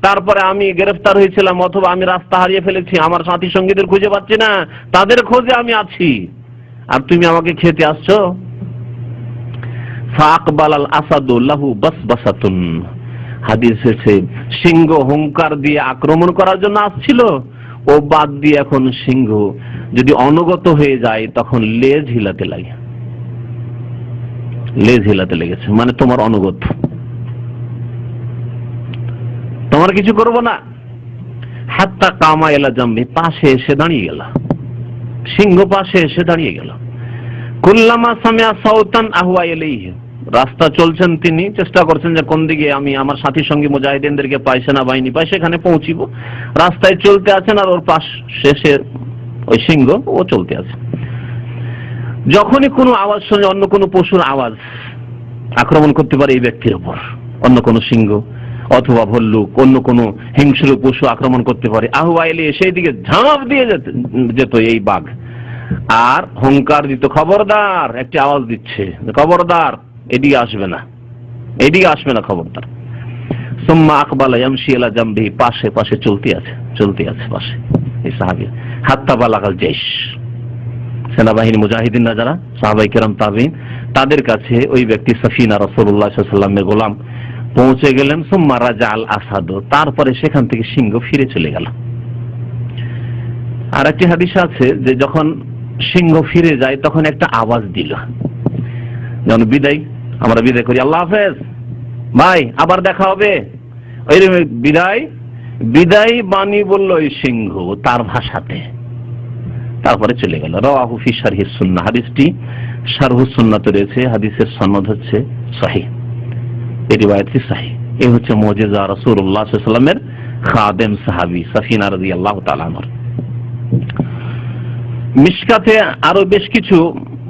তারপরে আমি গ্রেফতার হয়েছিলাম, অথবা আমি রাস্তা হারিয়ে ফেলেছি, আমার সাথী সঙ্গীদের খুঁজে পাচ্ছি না, তাদের খোঁজে আমি আছি, আর তুমি আমাকে খেতে আসছো। ফাকবালাল আসাদু লাহু বাসবাসাতুন, হাদিস এসেছে সিংহ হুঙ্কার দিয়ে আক্রমণ করার জন্য আসছিল, ও বাদ দিয়ে এখন সিংহ যদি অনুগত হয়ে যায় তখন লেজ হিলাতে লাগে, লেজ হিলাতে লেগেছে, মানে তোমার অনুগত, তোমার কিছু করব না। হাত্তা কামা এলা জাম্বি, পাশে এসে দাঁড়িয়ে গেল, সিংহ পাশে এসে দাঁড়িয়ে গেল। কুল্লামা সামিয়া সাউতান আহওয়া ইলাইহি, রাস্তা চলছেন, তিনি চেষ্টা করছেন যে কোন দিকে আমি আমার সাথী সঙ্গী মুজাহিদিনদেরকে পাই, সেনাবাহিনী পাই, সেখানে পৌঁছিব। রাস্তায় চলতে আছেন আর ওর পাশ শেষে ওই সিংহ ও চলতে আছে। যখনই কোনো আওয়াজ শুনে, অন্য কোনো পশুর আওয়াজ, আক্রমণ করতে পারে এই ব্যক্তির উপর। অন্য কোনো সিংহ অথবা ভল্লুক, অন্য কোনো হিংস্র পশু আক্রমণ করতে পারে। আহুয়াইলে সেই দিকে ঝাঁপ দিয়ে যেত এই বাঘ, আর হুঙ্কার দিত, খবরদার, একটি আওয়াজ দিচ্ছে, খবরদার, এদিকে আসবে না, এদিকে আসবে না, খবরদার। সুম্মা আকবালা ইয়ামশি ইলা জামবিহি, পাশে পাশে চলতে আছে পাশে এই সাহাবী, হাত্তা বালাগাল জাইশ। সেনাবাহিনী মুজাহিদিনরা যারা সাহাবায়ে কেরাম তাবেঈন, তাদের কাছে ওই ব্যক্তি সাফিনা রাসূলুল্লাহ সাল্লাল্লাহু আলাইহি ওয়াসাল্লামের গোলাম পৌঁছে গেলেন। সুম্মা রাজাল আসাদ, তারপরে সেখান থেকে সিংহ ফিরে চলে গেল। আর একটি হাদিস আছে যে যখন সিংহ ফিরে যায় তখন একটা আওয়াজ দিল, যেমন বিদায়, আমরা বিদায় করি, আল্লাহ হাফেজ ভাই, আবার দেখা হবে, ওই বিদায় বাণী বলল ওই সিংহ তার ভাষাতে, তারপরে চলে গেল। রাওয়াহু ফি শারহিস সুন্নাহ, হাদিসটি শারহুস সুন্নাতে রয়েছে, হাদিসের সনদ হচ্ছে সহিহ, এই রিওয়ায়াতটি সহিহ। এই হচ্ছে মুজিজা রাসূলুল্লাহ সাল্লাল্লাহু আলাইহি ওয়াসাল্লামের খাদেম সাহাবী সাফিনা রাদিয়াল্লাহু তাআলা আনহা। মিশকাতে আরো বেশ কিছু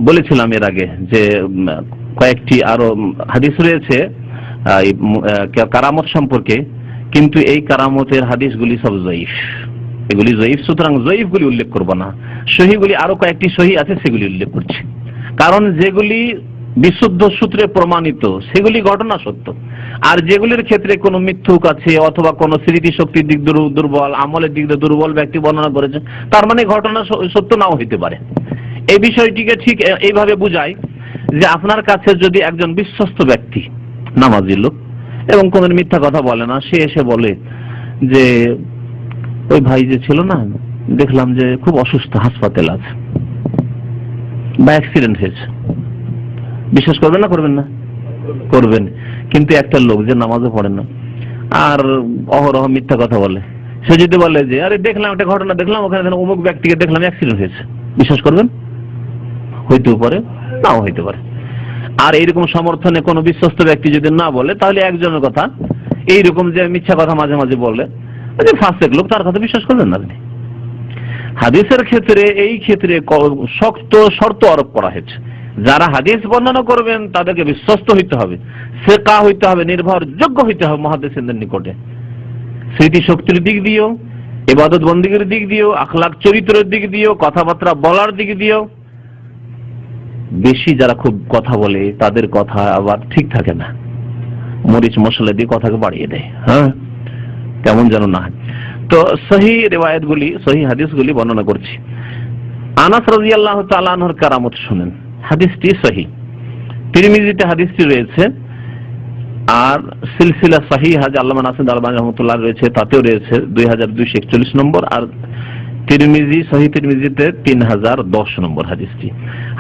বলেছিলাম এর আগে, যে কয়েকটি আরো হাদিস রয়েছে কারামত সম্পর্কে, কিন্তু এই কারামতের হাদিসগুলি সব জয়ীফ, এগুলি জয়ীফ, সুতরাং জয়ীফগুলি উল্লেখ করব না। সহিগুলি আরো কয়েকটি সহি আছে, সেগুলি উল্লেখ করছি, কারণ যেগুলি বিশুদ্ধ সূত্রে প্রমাণিত সেগুলি ঘটনা সত্য, আর যেগুলির ক্ষেত্রে কোনো মিথ্যুক আছে অথবা কোনো স্মৃতি শক্তির দিক দুর্বল, আমলের দিক দিয়ে দুর্বল ব্যক্তি বর্ণনা করেছে, তার মানে ঘটনা সত্য নাও হইতে পারে। এই বিষয়টিকে ঠিক এইভাবে বুঝাই যে আপনার কাছে যদি একজন বিশ্বস্ত ব্যক্তি, নামাজি লোক এবং কোন মিথ্যা কথা বলে না, সে এসে বলে যে ওই ভাই যে ছিল না, দেখলাম যে খুব অসুস্থ, হাসপাতালে আছে বা অ্যাক্সিডেন্ট হয়েছে, বিশ্বাস করবেন না? করবেন না? করবেন। কিন্তু একটা লোক যে নামাজও পড়ে না আর অহরহ মিথ্যা কথা বলে, সে যদি বলে যে আরে দেখলাম একটা ঘটনা, দেখলাম ওখানে অমুক ব্যক্তিকে দেখলাম অ্যাক্সিডেন্ট হয়েছে, বিশ্বাস করবেন? হইতেও পারে, নাও হইতে পারে। আর এইরকম সমর্থনে কোনো বিশ্বস্ত ব্যক্তি যদি না বলে, তাহলে একজনের কথা, এইরকম যে মিথ্যা কথা মাঝে মাঝে বলে, যে ফাসেক লোক, তার কথা বিশ্বাস করবেন না আপনি। হাদিসের ক্ষেত্রে এই ক্ষেত্রে শক্ত শর্ত আরোপ করা হয়েছে। যারা হাদিস বর্ণনা করবেন তাদেরকে বিশ্বস্ত হইতে হবে, সিকা হইতে হবে, নির্ভরযোগ্য হইতে হবে মুহাদ্দিসিনদের নিকটে, স্মৃতি শক্তির দিক দিয়েও, ইবাদত বন্দেগীর দিক দিয়েও, আখলাক চরিত্রের দিক দিয়েও, কথাবার্তা বলার দিক দিয়েও। বেশি যারা খুব কথা বলে তাদের কথা আবার ঠিক থাকে না, মরিচ মশলা দিয়ে কথাকে বাড়িয়ে দেয়, হ্যাঁ, কেমন যেন না। তো সহিহ রিওয়ায়াতগুলি, সহিহ হাদিসগুলি বর্ণনা করছি। আনাস রাদিয়াল্লাহু তাআলা আনহুর কারামত শুনেন, হাদিসটি সহিহ, তিরমিজিতে হাদিসটি রয়েছে, আর সিলসিলা সহিহা যে আল্লামা নাসির আলবানী রাহমাতুল্লাহ রয়েছে, তাতেও রয়েছে 2241 নম্বর, আর তিরমিজি, সহিহ তিরমিজিতে 3010 নম্বর হাদিসটি।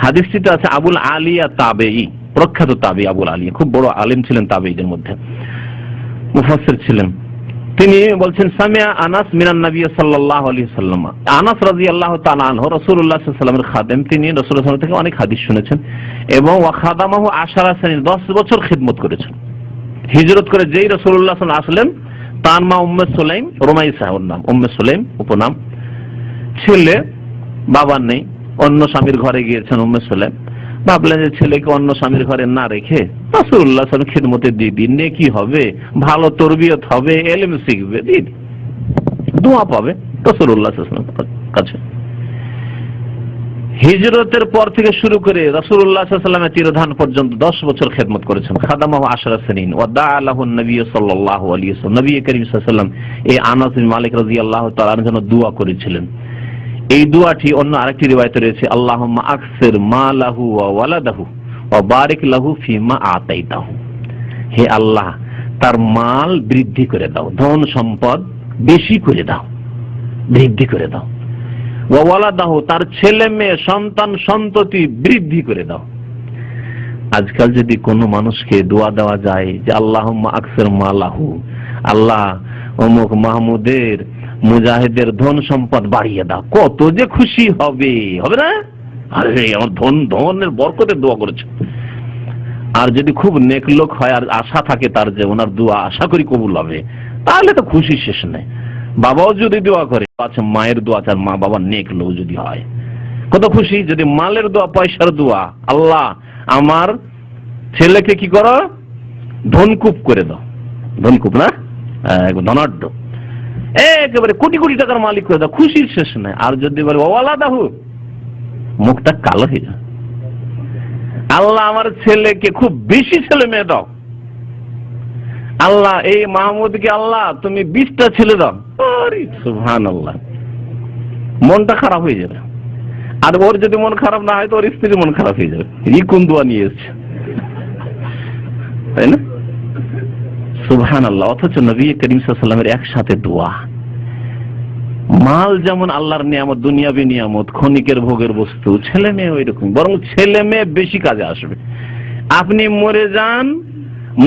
হাদিসটিতে আছে আবুল আলিয়া তাবেঈ, প্রখ্যাত তাবেঈ আবুল আলিয়া, খুব বড় আলেম ছিলেন তাবেঈদের মধ্যে, মুফাসসির ছিলেন। তিনি বলছেন সামিয়া আনাস মিনান নবী সাল্লাল্লাহু আলাইহি ওয়াসাল্লাম, আনাস রাদিয়াল্লাহু তাআলা আনহু রাসূলুল্লাহ সাল্লাল্লাহু আলাইহি ওয়াসাল্লামের খাদেম, তিনি রাসূলুল্লাহ সাল্লাল্লাহু আলাইহি ওয়াসাল্লাম থেকে অনেক হাদিস শুনেছেন এবং ওয়া খাদামাহু 10 সানিন, 10 বছর খিদমত করেছেন। হিজরত করে যেই রাসূলুল্লাহ সাল্লাল্লাহু আলাইহি ওয়াসাল্লাম, তার মা উম্মে সুলাইম, রুমাইসা ওর নাম, উম্মে সুলাইম উপনাম, ছেলে বাবার নেই, অন্য স্বামীর ঘরে গিয়েছেন উম্মে সুলাইম, ভাবলেন যে ছেলেকে অন্য স্বামীর ঘরে না রেখে রাসূলুল্লাহ সাল্লাল্লাহু আলাইহি ওয়াসাল্লাম খিদমতে দিয়ে দিন, নেকি হবে, ভালো তরবিয়ত হবে, ইলম শিখবে, দিন দোয়া পাবে রাসূলুল্লাহ সাল্লাল্লাহু আলাইহি ওয়াসাল্লামের কাছে। হিজরতের পর থেকে শুরু করে রাসূলুল্লাহ সাল্লাল্লাহু আলাইহি ওয়াসাল্লামের তিরোধান পর্যন্ত 10 বছর খেদমত করেছেন। খাদামাহু 10 সানিন ওয়া দাআ লাহু নবী সাল্লাল্লাহু আলাইহি ওয়াসাল্লাম, নবী করিম সাল্লাল্লাহু আলাইহি ওয়াসাল্লাম এই আনাস বিন মালিক রাদিয়াল্লাহু তাআলার জন্য দোয়া করেছিলেন। এই দোয়াটি অন্য আরেকটি রিওয়ায়াতে রয়েছে, আল্লাহুম্মা আকসির মালাহু ওয়া ওয়ালাদাহু ওয়া বারিক লাহু ফিমা আতাইতাহু, হে আল্লাহ তার মাল বৃদ্ধি করে দাও, ধন সম্পদ বেশি করে দাও, বৃদ্ধি করে দাও, ওয়া ওয়ালাদাহু তার ছেলে মেয়ে সন্তান সন্ততি বৃদ্ধি করে দাও। আজকাল যদি কোনো মানুষকে দোয়া দেওয়া যায় যে আল্লাহুম্মা আকসির মালাহু, আল্লাহ অমুক মাহমুদের মুজাহিদের ধন সম্পদ বাড়িয়ে দাও, কত যে খুশি হবে, হবে না? আরে আমার ধনের বরকতের দোয়া করেছে। আর যদি খুব নেক লোক হয় আর আশা থাকে তার যে ওনার দোয়া আশা করি কবুল হবে, তাহলে তো খুশি শেষ নেই। বাবাও যদি দোয়া করে, আচ্ছা মায়ের দোয়া, আর মা বাবা নেক লোক যদি হয় কত খুশি। যদি মালের দোয়া, পয়সার দোয়া, আল্লাহ আমার ছেলেকে কি করো, ধনকুপ করে দাও, ধনকুপ না, ধনাঢ্য, একেবারে কোটি কোটি টাকার মালিক করে দাও, খুশির শেষ নাই। আর যদি বলে ওয়ালাদাহু, মুখটা কালো হয়ে যায়, আল্লাহ আমার ছেলেকে খুব বেশি ছেলে মেয়ে দাও, আল্লাহ এই মাহমুদকে আল্লাহ তুমি 20টা ছেলে দাও, আরে সুবহানাল্লাহ, মনটা খারাপ হয়ে যাবে। আর ওর যদি মন খারাপ না হয় তো ওর স্ত্রীর মন খারাপ হয়ে যাবে, এই কোন দোয়া নিয়ে এসছে, তাই না? সুবহানাল্লাহ। অথচ নবী করিম সাল্লাল্লাহু আলাইহি ওয়াসাল্লামের একসাথে দোয়া। মাল যেমন আল্লাহর নিয়ামত, দুনিয়াবী নিয়ামত, ক্ষণিকের ভোগের বস্তু, ছেলে মেয়ে ওই রকম, বরং ছেলে মেয়ে বেশি কাজে আসবে। আপনি মরে যান,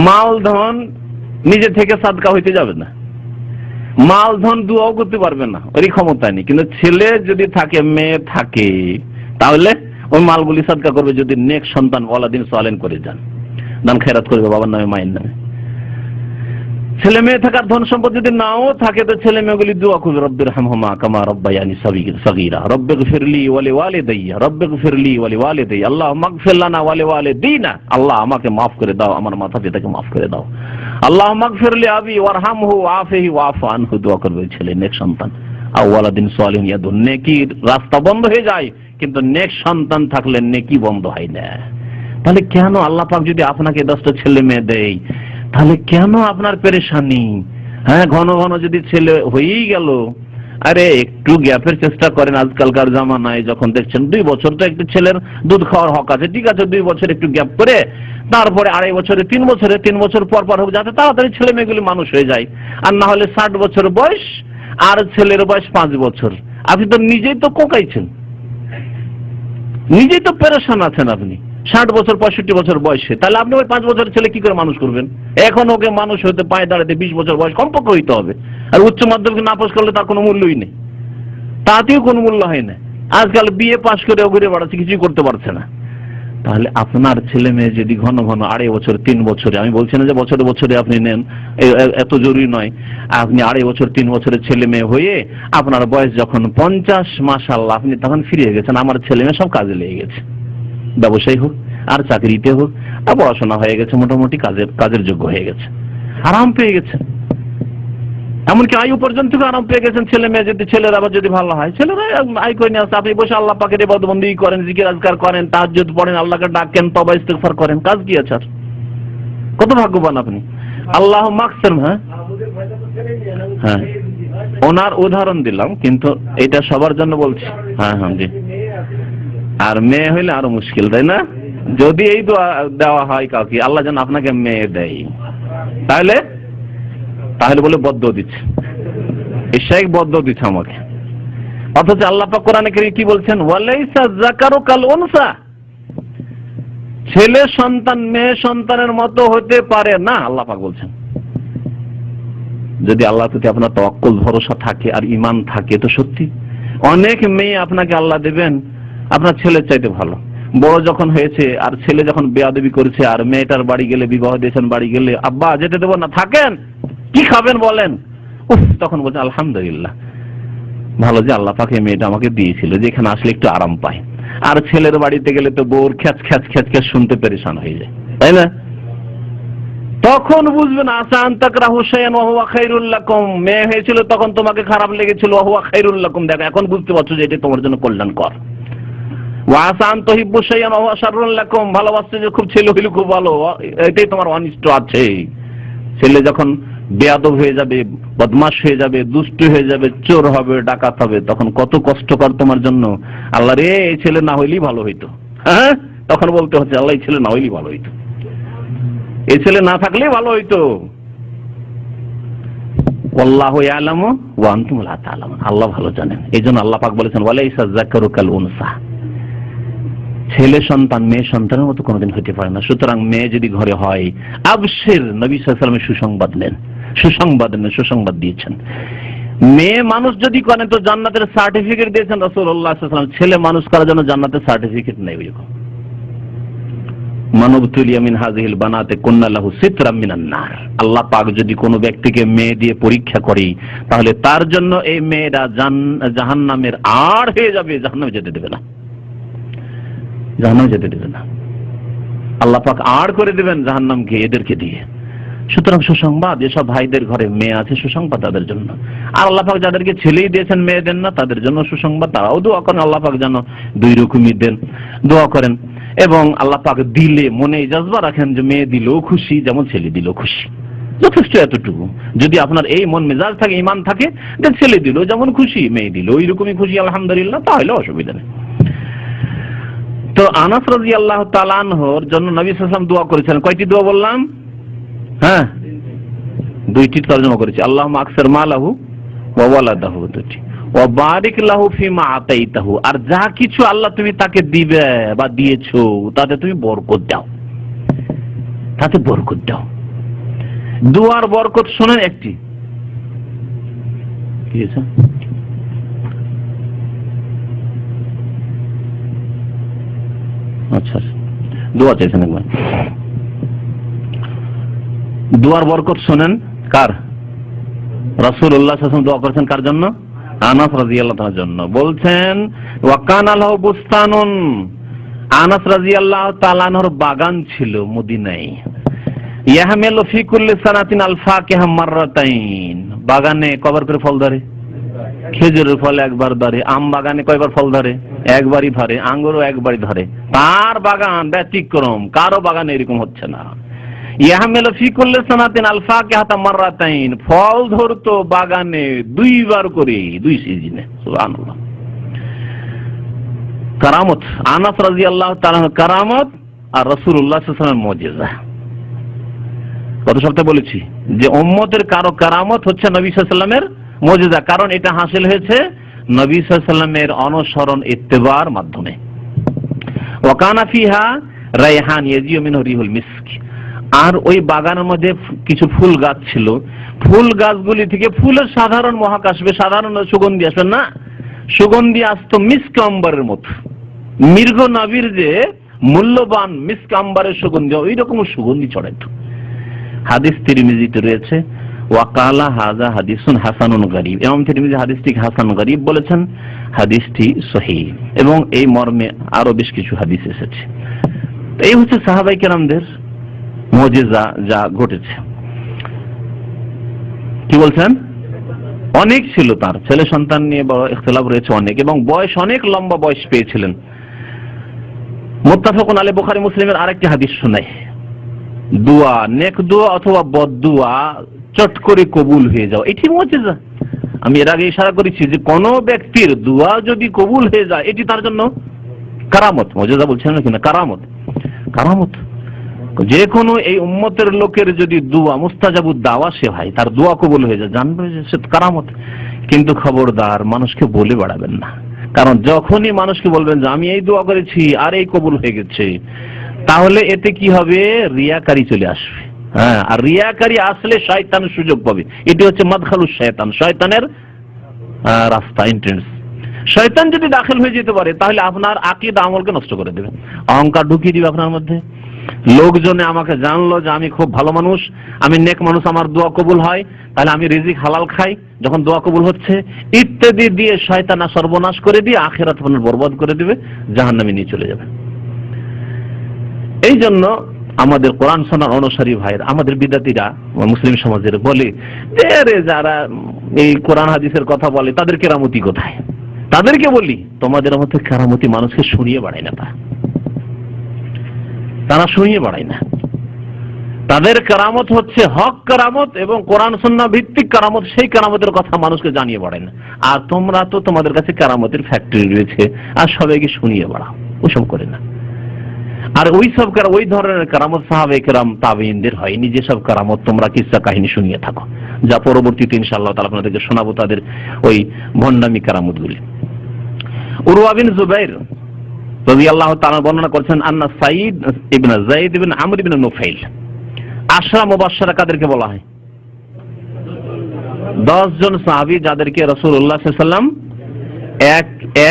মাল ধন নিজে থেকে সাদকা হইতে যাবে না, মাল ধন দুয়াও করতে পারবে না, ওই ক্ষমতা নেই। কিন্তু ছেলে যদি থাকে, মেয়ে থাকে, তাহলে ওই মালগুলি সাদকা করবে। যদি নেক সন্তান ওয়ালাদিন সালেন করে যান, দান খেরাত করবে বাবার নামে, মায়ের নামে। ছেলে মেয়ে থাকার ধন সম্পদ যদি নাও থাকে তো ছেলে মেয়েগুলি দোয়া করবে, রব্বিরহামহুমা কামা রাব্বায়ানি সগীরা, রব্বিগফিরলি ওয়া লিওয়ালিদাইয়া, রব্বিগফিরলি ওয়া লিওয়ালিদাইয়া, আল্লাহুম্মা মাগফির লানা ওয়া লিওয়ালিদিনা, আল্লাহ আমাকে মাফ করে দাও, আমার মাতা পিতাকে মাফ করে দাও, আল্লাহুম্মা মাগফিরলি আবি ওয়ারহামহু ওয়াআফিহি ওয়াফু আনহু, দোয়া করবে ছেলে নেক সন্তান। আও ওয়ালাদিন সালিহিন ইয়াদু, নেকির রাস্তা বন্ধ হয়ে যায়, কিন্তু নেক সন্তান থাকলে নেকি বন্ধ হয় না। তাহলে কেন আল্লাহ পাক যদি আপনাকে 10টা ছেলে মেয়ে দেয়, তাহলে কেন আপনার পেরেশানি? হ্যাঁ, ঘন ঘন যদি ছেলে হয়েই গেল, আরে একটু গ্যাপের চেষ্টা করেন। আজকালকার জামানায় যখন দেখছেন 2 বছর তো একটু ছেলের দুধ খাওয়ার হক আছে, ঠিক আছে 2 বছর একটু গ্যাপ করে, তারপরে 2.5 বছরে, 3 বছরে, 3 বছর পর পর হোক, যাতে তাড়াতাড়ি ছেলে মেয়েগুলি মানুষ হয়ে যায়। আর না হলে 60 বছর বয়স আর ছেলের বয়স 5 বছর, আপনি তো নিজেই তো কোকাইছেন, নিজেই তো পেরেশান আছেন আপনি। 60 বছর 65 বছর বয়সে, তাহলে আপনি ওই 5 বছরের ছেলে কি করে মানুষ করবেন? এখন ওকে মানুষ হতে, পায়ে দাঁড়াতে 20 বছর বয়স কমপক্ষে হইতে হবে। আর উচ্চ মাধ্যমিক না পাস করলে তার কোনো মূল্যই নেই, তাতেও কোনো মূল্য হয় না। আজকাল বিএ পাস করে ঘুরে বেড়াচ্ছে, কিছুই করতে পারছে না। তাহলে আপনার ছেলে মেয়ে যদি ঘন ঘন 2.5 বছর 3 বছরে, আমি বলছি না যে বছরে বছরে আপনি নেন, এত জরুরি নয়, আপনি 2.5 বছর 3 বছরের ছেলে মেয়ে হয়ে আপনার বয়স যখন 50, মাশাআল্লাহ, আপনি তখন ফিরে গেছেন, আমার ছেলে মেয়ে সব কাজে লেগে গেছে, ব্যবসায়ী হোক আর চাকরিতে হোক, আর পড়াশোনা হয়ে গেছে, মোটামুটি কাজের যোগ্য হয়ে গেছে, আরাম পেয়ে গেছে, এমনকি আয়ু পর্যন্ত আরাম পেয়ে গেছেন। ছেলে মেয়ে যদি, ছেলেরা আবার যদি ভালো হয়, ছেলেরা আয় করে নিয়ে আসে, আপনি বসে আল্লাহ পাকের ইবাদত বন্দেগী করেন, জিকির আজকার করেন, তাহাজ্জুদ পড়েন, আল্লাহকে ডাকেন, তওবা ইস্তিগফার করেন, কাজ কি আছে আর? কত ভাগ্যবান আপনি। আল্লাহ মাকসের, হ্যাঁ ওনার উদাহরণ দিলাম, কিন্তু এটা সবার জন্য বলছি। হ্যাঁ হ্যাঁ জি। আর মেয়ে হইলে আরো মুশকিল, তাই না? যদি এই দোয়া দেওয়া হয় কাউকে, আল্লাহ যেন আপনাকে মেয়ে দেয়, তাহলে বলে বদ্ধ দিচ্ছে, ইশাইক বদ্ধ দিচ্ছে আমাকে। অথচ আল্লাহ পাক কোরআনে কারীমে কি বলছেন? ওয়ালাইসা যাকারু কাল উনসা, ছেলে সন্তান মেয়ে সন্তানের মতো হতে পারে না, আল্লাহ পাক বলছেন। যদি আল্লাহর প্রতি আপনার তাওয়াক্কুল, ভরসা থাকে আর ঈমান থাকে, তো সত্যি অনেক মেয়ে আপনাকে আল্লাহ দেবেন আপনার ছেলের চাইতে ভালো। বড় যখন হয়েছে আর ছেলে যখন বেয়াদবি করেছে, আর মেয়েটার বাড়ি গেলে, বিবাহ দিয়েছেন, বাড়ি গেলে আব্বা যেতে দেবো না, থাকেন, কি খাবেন বলেন, উফ, তখন বলছে আলহামদুলিল্লাহ, ভালো যে আল্লাহ পাক এই মেয়েটা আমাকে দিয়েছিল, যে এখানে আসলে একটু আরাম পায়। আর ছেলের বাড়িতে গেলে তো বউর খ্যাচ খ্যাচ খ্যাচ খ্যাচ শুনতে পেরেশান হয়ে যায়, তাই না? তখন বুঝবেন আসা আনতাকরাহু শাইআন ওয়া হুয়া খায়রুল লাকুম, মেয়ে হয়েছিল তখন তোমাকে খারাপ লেগেছিল, ওয়া হুয়া খায়রুল লাকুম, দেখো এখন বুঝতে পারছো যে এটা তোমার জন্য কল্যাণকর। ওয়া আসা আন তুহিব্বু শাইআন ওয়া হুয়া শাররুল লাকুম, ভালোবাসতে যে খুব ছেলে হইলে খুব ভালো, এটাই তোমার অনিষ্ট আছে। ছেলে যখন বেয়াদব হয়ে যাবে, বদমাশ হয়ে যাবে, দুষ্ট হয়ে যাবে, চোর হবে, ডাকাত হবে, তখন কত কষ্টকর তোমার জন্য। আল্লাহ রে, এই ছেলে না হইলেই ভালো হইতো, হ্যাঁ, তখন বলতে হচ্ছে আল্লাহ এই ছেলে না হইলেই ভালো হইতো, এই ছেলে না থাকলেই ভালো হইতো। আল্লাহু ইয়ালামু ওয়া আনতুম লা তা'লামুন, আল্লাহ ভালো জানেন। এইজন্য আল্লাহ পাক বলেছেন ওয়ালাইসা যাকারু কাল উনসা, ছেলে সন্তান মেয়ে সন্তানের মতো কোনোদিন হতে পারে না। সুতরাং মেয়ে যদি ঘরে হয়, আবশির, নবী সাল্লাল্লাহু আলাইহি ওয়াসাল্লাম সুসংবাদ দিয়েছেন। মেয়ে মানুষ যদি করেন তো জান্নাতের সার্টিফিকেট দিয়েছেন রাসূলুল্লাহ সাল্লাল্লাহু আলাইহি ওয়াসাল্লাম। ছেলে মানুষ করার জন্য জান্নাতের সার্টিফিকেট নেই। মানবতুলিয়া মিন হাযিহিল বানাতে কুন্না লাহু সিতরাম মিনান নার। আল্লাহ পাক যদি কোনো ব্যক্তিকে মেয়ে দিয়ে পরীক্ষা করে, তাহলে তার জন্য এই মেয়েরা জাহান্নামের আড় হয়ে যাবে, জাহান্নামে যেতে দেবে না, জাহান্নামে যেতে দেবে না। আল্লাহ পাক আড় করে দেবেন জাহান্নামকে এদেরকে দিয়ে। সুতরাং সুসংবাদ, যেসব ভাইদের ঘরে মেয়ে আছে সুসংবাদ তাদের জন্য। আর আল্লাহ পাক যাদেরকে ছেলেই দিয়েছেন মেয়ে দেন না, তাদের জন্য সুসংবাদ, তারাও দোয়া করেন আল্লাহ পাক যেন দুই রকমই দেন, দোয়া করেন। এবং আল্লাহ পাক দিলে মনে জজবা রাখেন যে মেয়ে দিলেও খুশি, যেমন ছেলে দিলেও খুশি, যথেষ্ট এতটুকু। যদি আপনার এই মন মেজাজ থাকে, ঈমান থাকে, যে ছেলে দিলেও যেমন খুশি, মেয়ে দিলেও ওই রকমই খুশি আলহামদুলিল্লাহ, তাহলে অসুবিধা নেই। তো আনাস রাদিয়াল্লাহু তাআলা আনহুর জন্য নবী সাল্লাল্লাহু আলাইহি ওয়াসাল্লাম দোয়া করেছেন। কয়টি দোয়া বললাম? হ্যাঁ, দুইটি তরজমা করেছি। আল্লাহুম্মা আকসির মালাহু ওয়া ওয়ালাদাহু, দুটি। ওয়া বারিক লাহু ফিমা আতাইতাহু, আর যা কিছু আল্লাহ তুমি তাকে দিবে বা দিয়েছো তাতে তুমি বরকত দাও, তাতে বরকত দাও। দুয়ার বরকত শুনেন একটি কি আছে? আচ্ছা, দোয়া চাইছেন একবার। দুয়ার বরকত শোনেন কার? রাসূলুল্লাহ সাল্লাল্লাহু আলাইহি ওয়াসাল্লাম দোয়া করেছেন কার জন্য? আনাস রাদিয়াল্লাহু তাআলার জন্য। বলছেন ওয়া কানা লাহু বুস্তানুন, আনাস রাদিয়াল্লাহু তাআলা আনহুর বাগান ছিল মদিনায়। ইয়াহমিলু ফি কুল্লি সানাতিন আল ফাকিহা মাররাতাইন, বাগানে কয়বার করে ফল ধরে? খেজুরের ফল একবার ধরে। আম বাগানে কয়বার ফল ধরে? একবারই ধরে। আঙ্গুরও একবারই ধরে। তার বাগান ব্যতিক্রম, কারো বাগান এরকম হচ্ছে না। ইয়াহমিলু ফি কুল্লি সানাতিন আল ফাকিহাতা মাররাতাইন, ফল ধরতো বাগানে দুইবার করে, দুই সিজনে। সুবহানাল্লাহ। কারামত, আনাস রাদিয়াল্লাহু তাআলা কারামত আর রাসূলুল্লাহ সাল্লাল্লাহু আলাইহি ওয়াসাল্লামের মুজিজা। গত সপ্তাহে বলেছি যে উম্মতের কারো কারামত হচ্ছে নবী সাল্লাল্লাহু আলাইহি ওয়াসাল্লামের মুজিজা, কারণ এটা হাসিল হয়েছে নবী সাল্লাল্লাহু আলাইহি ওয়াসাল্লামের অনুসরণ ইত্তেবার মাধ্যমে। ওয়া কানা ফিহা রায়হান ইয়াজিউ মিনহু রিহুল মিস্ক, আর ওই বাগানের মধ্যে কিছু ফুল গাছ ছিল। ফুল গাছগুলি থেকে ফুলের সাধারণ মহাক আসবে, সাধারণ সুগন্ধি আসবে না, সুগন্ধি আসতো মিস্ক আম্বারের মতো। মৃগ নবীর যে মূল্যবান মিস্ক আম্বারের সুগন্ধি, ওই রকম সুগন্ধি ছড়াইতো। হাদিস তিরমিজিতে রয়েছে ওয়াকালা হাযা হাদিসুন হাসানুন গরীব, ইমাম তিরমিজি হাদিসটিকে হাসান গরীব বলেছেন, হাদিসটি সহিহ। এবং এই মর্মে আরো বেশ কিছু হাদিস এসেছে। এই হচ্ছে সাহাবায়ে কেরামদের মুজিজা যা ঘটেছে। কি বলছেন? অনেক ছিল, তার ছেলে সন্তান নিয়ে বড় ইখতিলাফ রয়েছে অনেক, এবং বয়স অনেক লম্বা বয়স পেয়েছিলেন। মুত্তাফাকুন আলাইহি, বুখারী মুসলিমের আরেকটি হাদিস শোনাই, দোয়া, নেক দোয়া অথবা বদদোয়া চট করে কবুল হয়ে যাও, এটি মুজিজা। আমি এর আগে ইশারা করেছি যে কোন ব্যক্তির দোয়া যদি কবুল হয়ে যায় এটি তার জন্য কারামত। মুজিজা বলছেন না কিনা? কারামত, কারামত। যে কোনো এই উম্মতের লোকের যদি দোয়া মুস্তাজাবুদ দাওয়া, সে ভাই তার দোয়া কবুল হয়ে যায়, জানবে যে সে কারামত। কিন্তু খবরদার মানুষকে বলে বাড়াবেন না, কারণ যখনই মানুষকে বলবেন যে আমি এই দোয়া করেছি আর এই কবুল হয়ে গেছে, তাহলে এতে কি হবে? রিয়াকারী চলে আসবে। হ্যাঁ, আর রিয়াকারী আসলে শয়তান সুযোগ পাবে। এটি হচ্ছে মাদখালুশ শয়তান, শয়তানের রাস্তা, এন্ট্রেন্স। শয়তান যদি দাখিল হয়ে যেতে পারে তাহলে আপনার আকীদা আমলকে নষ্ট করে দেবে, অহংকার ঢুকিয়ে দিবে আপনার মধ্যে। লোকজনে আমাকে জানলো যে আমি খুব ভালো মানুষ, আমি নেক মানুষ, আমার দোয়া কবুল হয়, তাহলে আমি রিজিক হালাল খাই, যখন দোয়া কবুল হচ্ছে ইত্যাদি দিয়ে শয়তান সর্বনাশ করে দিয়ে আখিরাত আপনার বরবাদ করে দিবে, জাহান্নামে নিয়ে চলে যাবে। এই জন্য আমাদের কোরআন শোনার অনুসারী ভাইয়ের, আমাদের বিদাতীরা মুসলিম সমাজের বলে যে রে যারা এই কোরআন হাদিসের কথা বলে তাদের কেরামতি কোথায়? তাদেরকে বলি তোমাদের মধ্যে কেরামতি মানুষকে শুনিয়ে বাড়ায় না, তারা শুনিয়ে বাড়ায় না। তাদের কেরামত হচ্ছে হক কেরামত এবং কোরআন সুন্নাহ ভিত্তিক কেরামত, সেই কেরামতের কথা মানুষকে জানিয়ে বাড়ায় না। আর তোমরা তো তোমাদের কাছে কেরামতের ফ্যাক্টরি রয়েছে আর সবাইকে শুনিয়ে বাড়াও, ওসব করে না। আর ওই ধরনের কেরামত সাহাবায়ে কেরাম তাবেঈনদের হয়নি, যেসব কেরামত তোমরা কিসসা কাহিনী শুনিয়ে থাকো, যা পরবর্তীতে ইনশাআল্লাহ তাআলা আপনাদেরকে শোনাবো তাদের ওই ভণ্ডামি কেরামতগুলি। উরওয়া বিন জুবাইর রাদিয়াল্লাহু তাআলা বর্ণনা করেছেন আন্না সাঈদ ইবনে যায়েদ ইবনে আমর ইবনে নুফাইল, আশরা মুবাশশারা কাদেরকে বলা হয়? 10 জন সাহাবী যাদেরকে রাসূলুল্লাহ সাল্লাল্লাহু আলাইহি ওয়াসাল্লাম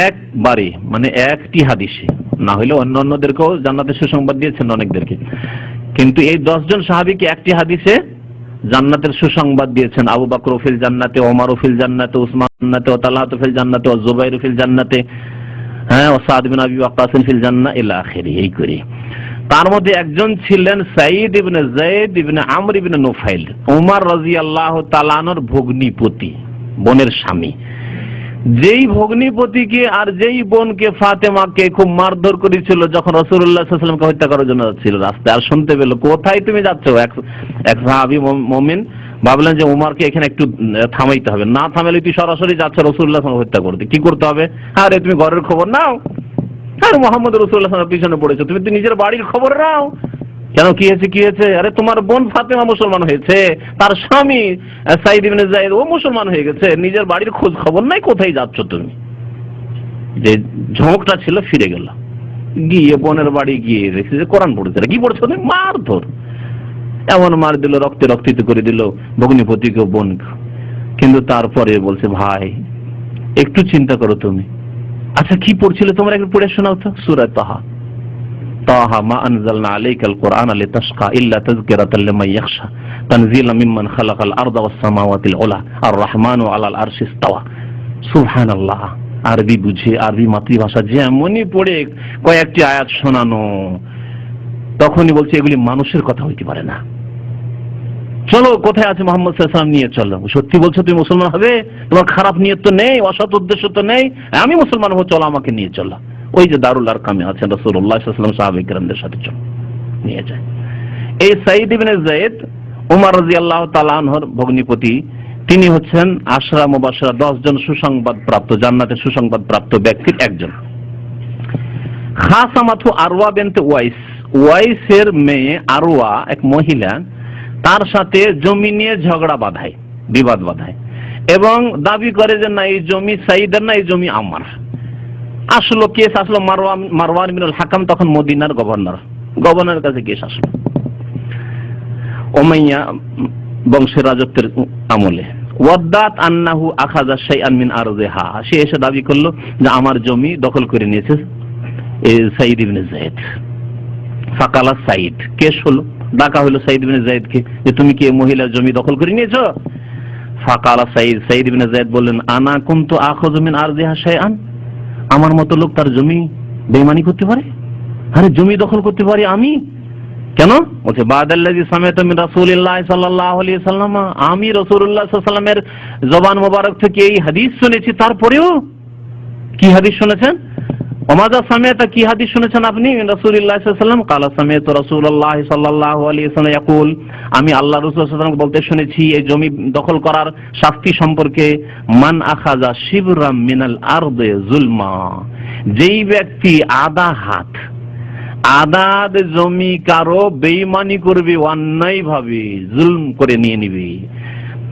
একবারে মানে একটি হাদিসে না হলে অন্যদেরকেও জান্নাতের সুসংবাদ দিয়েছেন অনেকদেরকে, কিন্তু এই 10 জন সাহাবীকে একটি হাদিসে জান্নাতের সুসংবাদ দিয়েছেন। আবু বকর ফিল জান্নাতে, ওমর ফিল জান্নাতে, উসমান জান্নাতে, ও তালহা ফিল জান্নাতে, ও জুবাইর ফিল জান্নাতে, হ্যাঁ, ও সাদ বিন আবি ওয়াক্কাস ফিল জান্নাহ ইলা আখিরি। এই করে তার মধ্যে একজন ছিলেন সাঈদ ইবনে যায়েদ ইবনে আমর ইবনে নুফাইল, ওমর রাদিয়াল্লাহু তাআলা আনহুর ভগ্নিপতি, বোনের স্বামী। যেই ভগ্নিপতিকে আর যেই বোনকে ফাতেমাকে খুব মারধর করেছিল যখন রাসূলুল্লাহ সাল্লাল্লাহু আলাইহি ওয়াসাল্লামকে হত্যা করার জন্য যাচ্ছিল রাস্তায়, আর শুনতে পেল কোথায় তুমি যাচ্ছ, এক সাহাবী মুমিন ভাবলেন যে উমরকে এখানে একটু থামাইতে হবে, না থামালে তুই সরাসরি যাচ্ছে রাসূলুল্লাহ সাল্লাল্লাহু আলাইহি ওয়াসাল্লাম হত্যা করতে, কি করতে হবে? আরে তুমি ঘরের খবর নাও, আরে মুহাম্মদ রাসূলুল্লাহ সাল্লাল্লাহু আলাইহি ওয়াসাল্লাম পিছনে পড়েছো, তুমি তো নিজের বাড়ির খবর নাও। কেন, কি হয়েছে? আরে তোমার বোন ফাতেমা মুসলমান হয়েছে, তার স্বামী সাঈদ ইবনে যায়েদ ও মুসলমান হয়ে গেছে, নিজের বাড়ির খোঁজ খবর নাই, কোথায় যাচ্ছ তুমি? যে ঝোঁকটা ছিল ফিরে গেল, গিয়ে বোনের বাড়ি গিয়ে দেখছে যে কোরআন পড়েছে। কি পড়ছো? মার ধর, এমন মার দিল, রক্তে রক্তিত করে দিল ভগ্নিপতিকে, বোনকে। কিন্তু তারপরে বলছে, ভাই একটু চিন্তা করো তুমি, আচ্ছা কি পড়ছিলে তোমরা, একটু পড়ে শোনাও তো। সূরা তাহা, তাহা মা আনজালনা আলাইকাল কুরআনা লিতাশকা ইল্লা তাযকিরাতাল লিমান ইয়াখশা তানজিলাম মিম্মান খালাকাল আরদা ওয়াস সামাওয়াতিল উলা আর রহমানু আলাল আরশি ইসতাওয়া। সুবহানাল্লাহ। আরবি বুঝে, আরবি মাতৃভাষা যেমনই পড়ে কয়েকটি আয়াত শোনানো, তখনই বলছে এগুলি মানুষের কথা হইতে পারে না, চলো কোথায় আছে মুহাম্মদ সাল্লাল্লাহু আলাইহি ওয়াসাল্লাম নিয়ে চলো। সত্যি বলছো তুমি মুসলমান হবে, তোমার খারাপ নিয়ত তো নেই, অসৎ উদ্দেশ্য তো নেই, আমি মুসলমান হবো, চলো আমাকে নিয়ে চলো। ওই যে দারুল আরকামে আছেন রাসূলুল্লাহ সাল্লাল্লাহু আলাইহি ওয়াসাল্লাম, সাহাবায়ে কিরামদের সাথে চলো, নিয়ে যায়। এই সাঈদ ইবনে যায়েদ ওমর রাদিয়াল্লাহু তাআলা আনহুর ভগ্নিপতি, তিনি হচ্ছেন আশরা মুবাশশারা 10 জন সুসংবাদ প্রাপ্ত, জান্নাতের সুসংবাদ প্রাপ্ত ব্যক্তির একজন। খাসামাতু আরওয়া বিনতে ওয়াইস, ওয়াইসের মেয়ে আরওয়া এক মহিলা, তার সাথে জমি নিয়ে ঝগড়া বাঁধায়, বিবাদ বাঁধায়, এবং দাবি করে যে না এই জমি সাঈদের না, এই জমি আমার। আসলো কেস আসলো মারওয়ান বিনুল হাকাম, তখন মদিনার গভর্নরের কাছে কেস আসলো, উমাইয়া বংশের রাজত্বের আমলে। ওয়াদ্দাত আন্নাহু আখাযা শাইআন মিন আরযিহা, সে এসে দাবি করলো যে আমার জমি দখল করে নিয়েছে এই সাঈদ ইবনে যায়েদ। ফাকালা সাঈদ, কেস হলো, ডাকা হলো সাঈদ ইবনে যায়েদকে যে তুমি কি এই মহিলার জমি দখল করে নিয়েছো? ফাকালা সাঈদ ইবনে যায়েদ বললেন, আনা কুনতু আখাযু মিন আরযিহা শাইআন, আমার মতো লোক তার জমি বেঈমানি করতে পারে? আরে জমি দখল করতে পারি আমি কেন? বলছে বাদাল্লাযী সামিআতু মিন রাসূলিল্লাহ সাল্লাল্লাহু আলাইহি ওয়াসাল্লাম, আমি রাসূলুল্লাহ সাল্লাল্লাহু আলাইহি ওয়াসাল্লামের জবান মোবারক থেকে এই হাদিস শুনেছি। তারপরেও কি হাদিস শুনেছেন? ওমাযা সামিআতা, কি হাদিস শুনেছেন আপনি? রাসূলুল্লাহ সাল্লাল্লাহু আলাইহি ওয়াসাল্লাম ক্বালা সামিআতু রাসূলুল্লাহ সাল্লাল্লাহু আলাইহি ওয়াসাল্লাম ইয়াকুল, আমি আল্লাহ রাসূল সাল্লাল্লাহু আলাইহি ওয়াসাল্লাম বলতে শুনেছি এই জমি দখল করার শাস্তি সম্পর্কে, মান আখাযা শিবরাম মিনাল আরদি যুলমা, যেই ব্যক্তি আদাদ জমি কারো বেঈমানি করবে, অন্যায় ভাবে জুলম করে নিয়ে নিবে,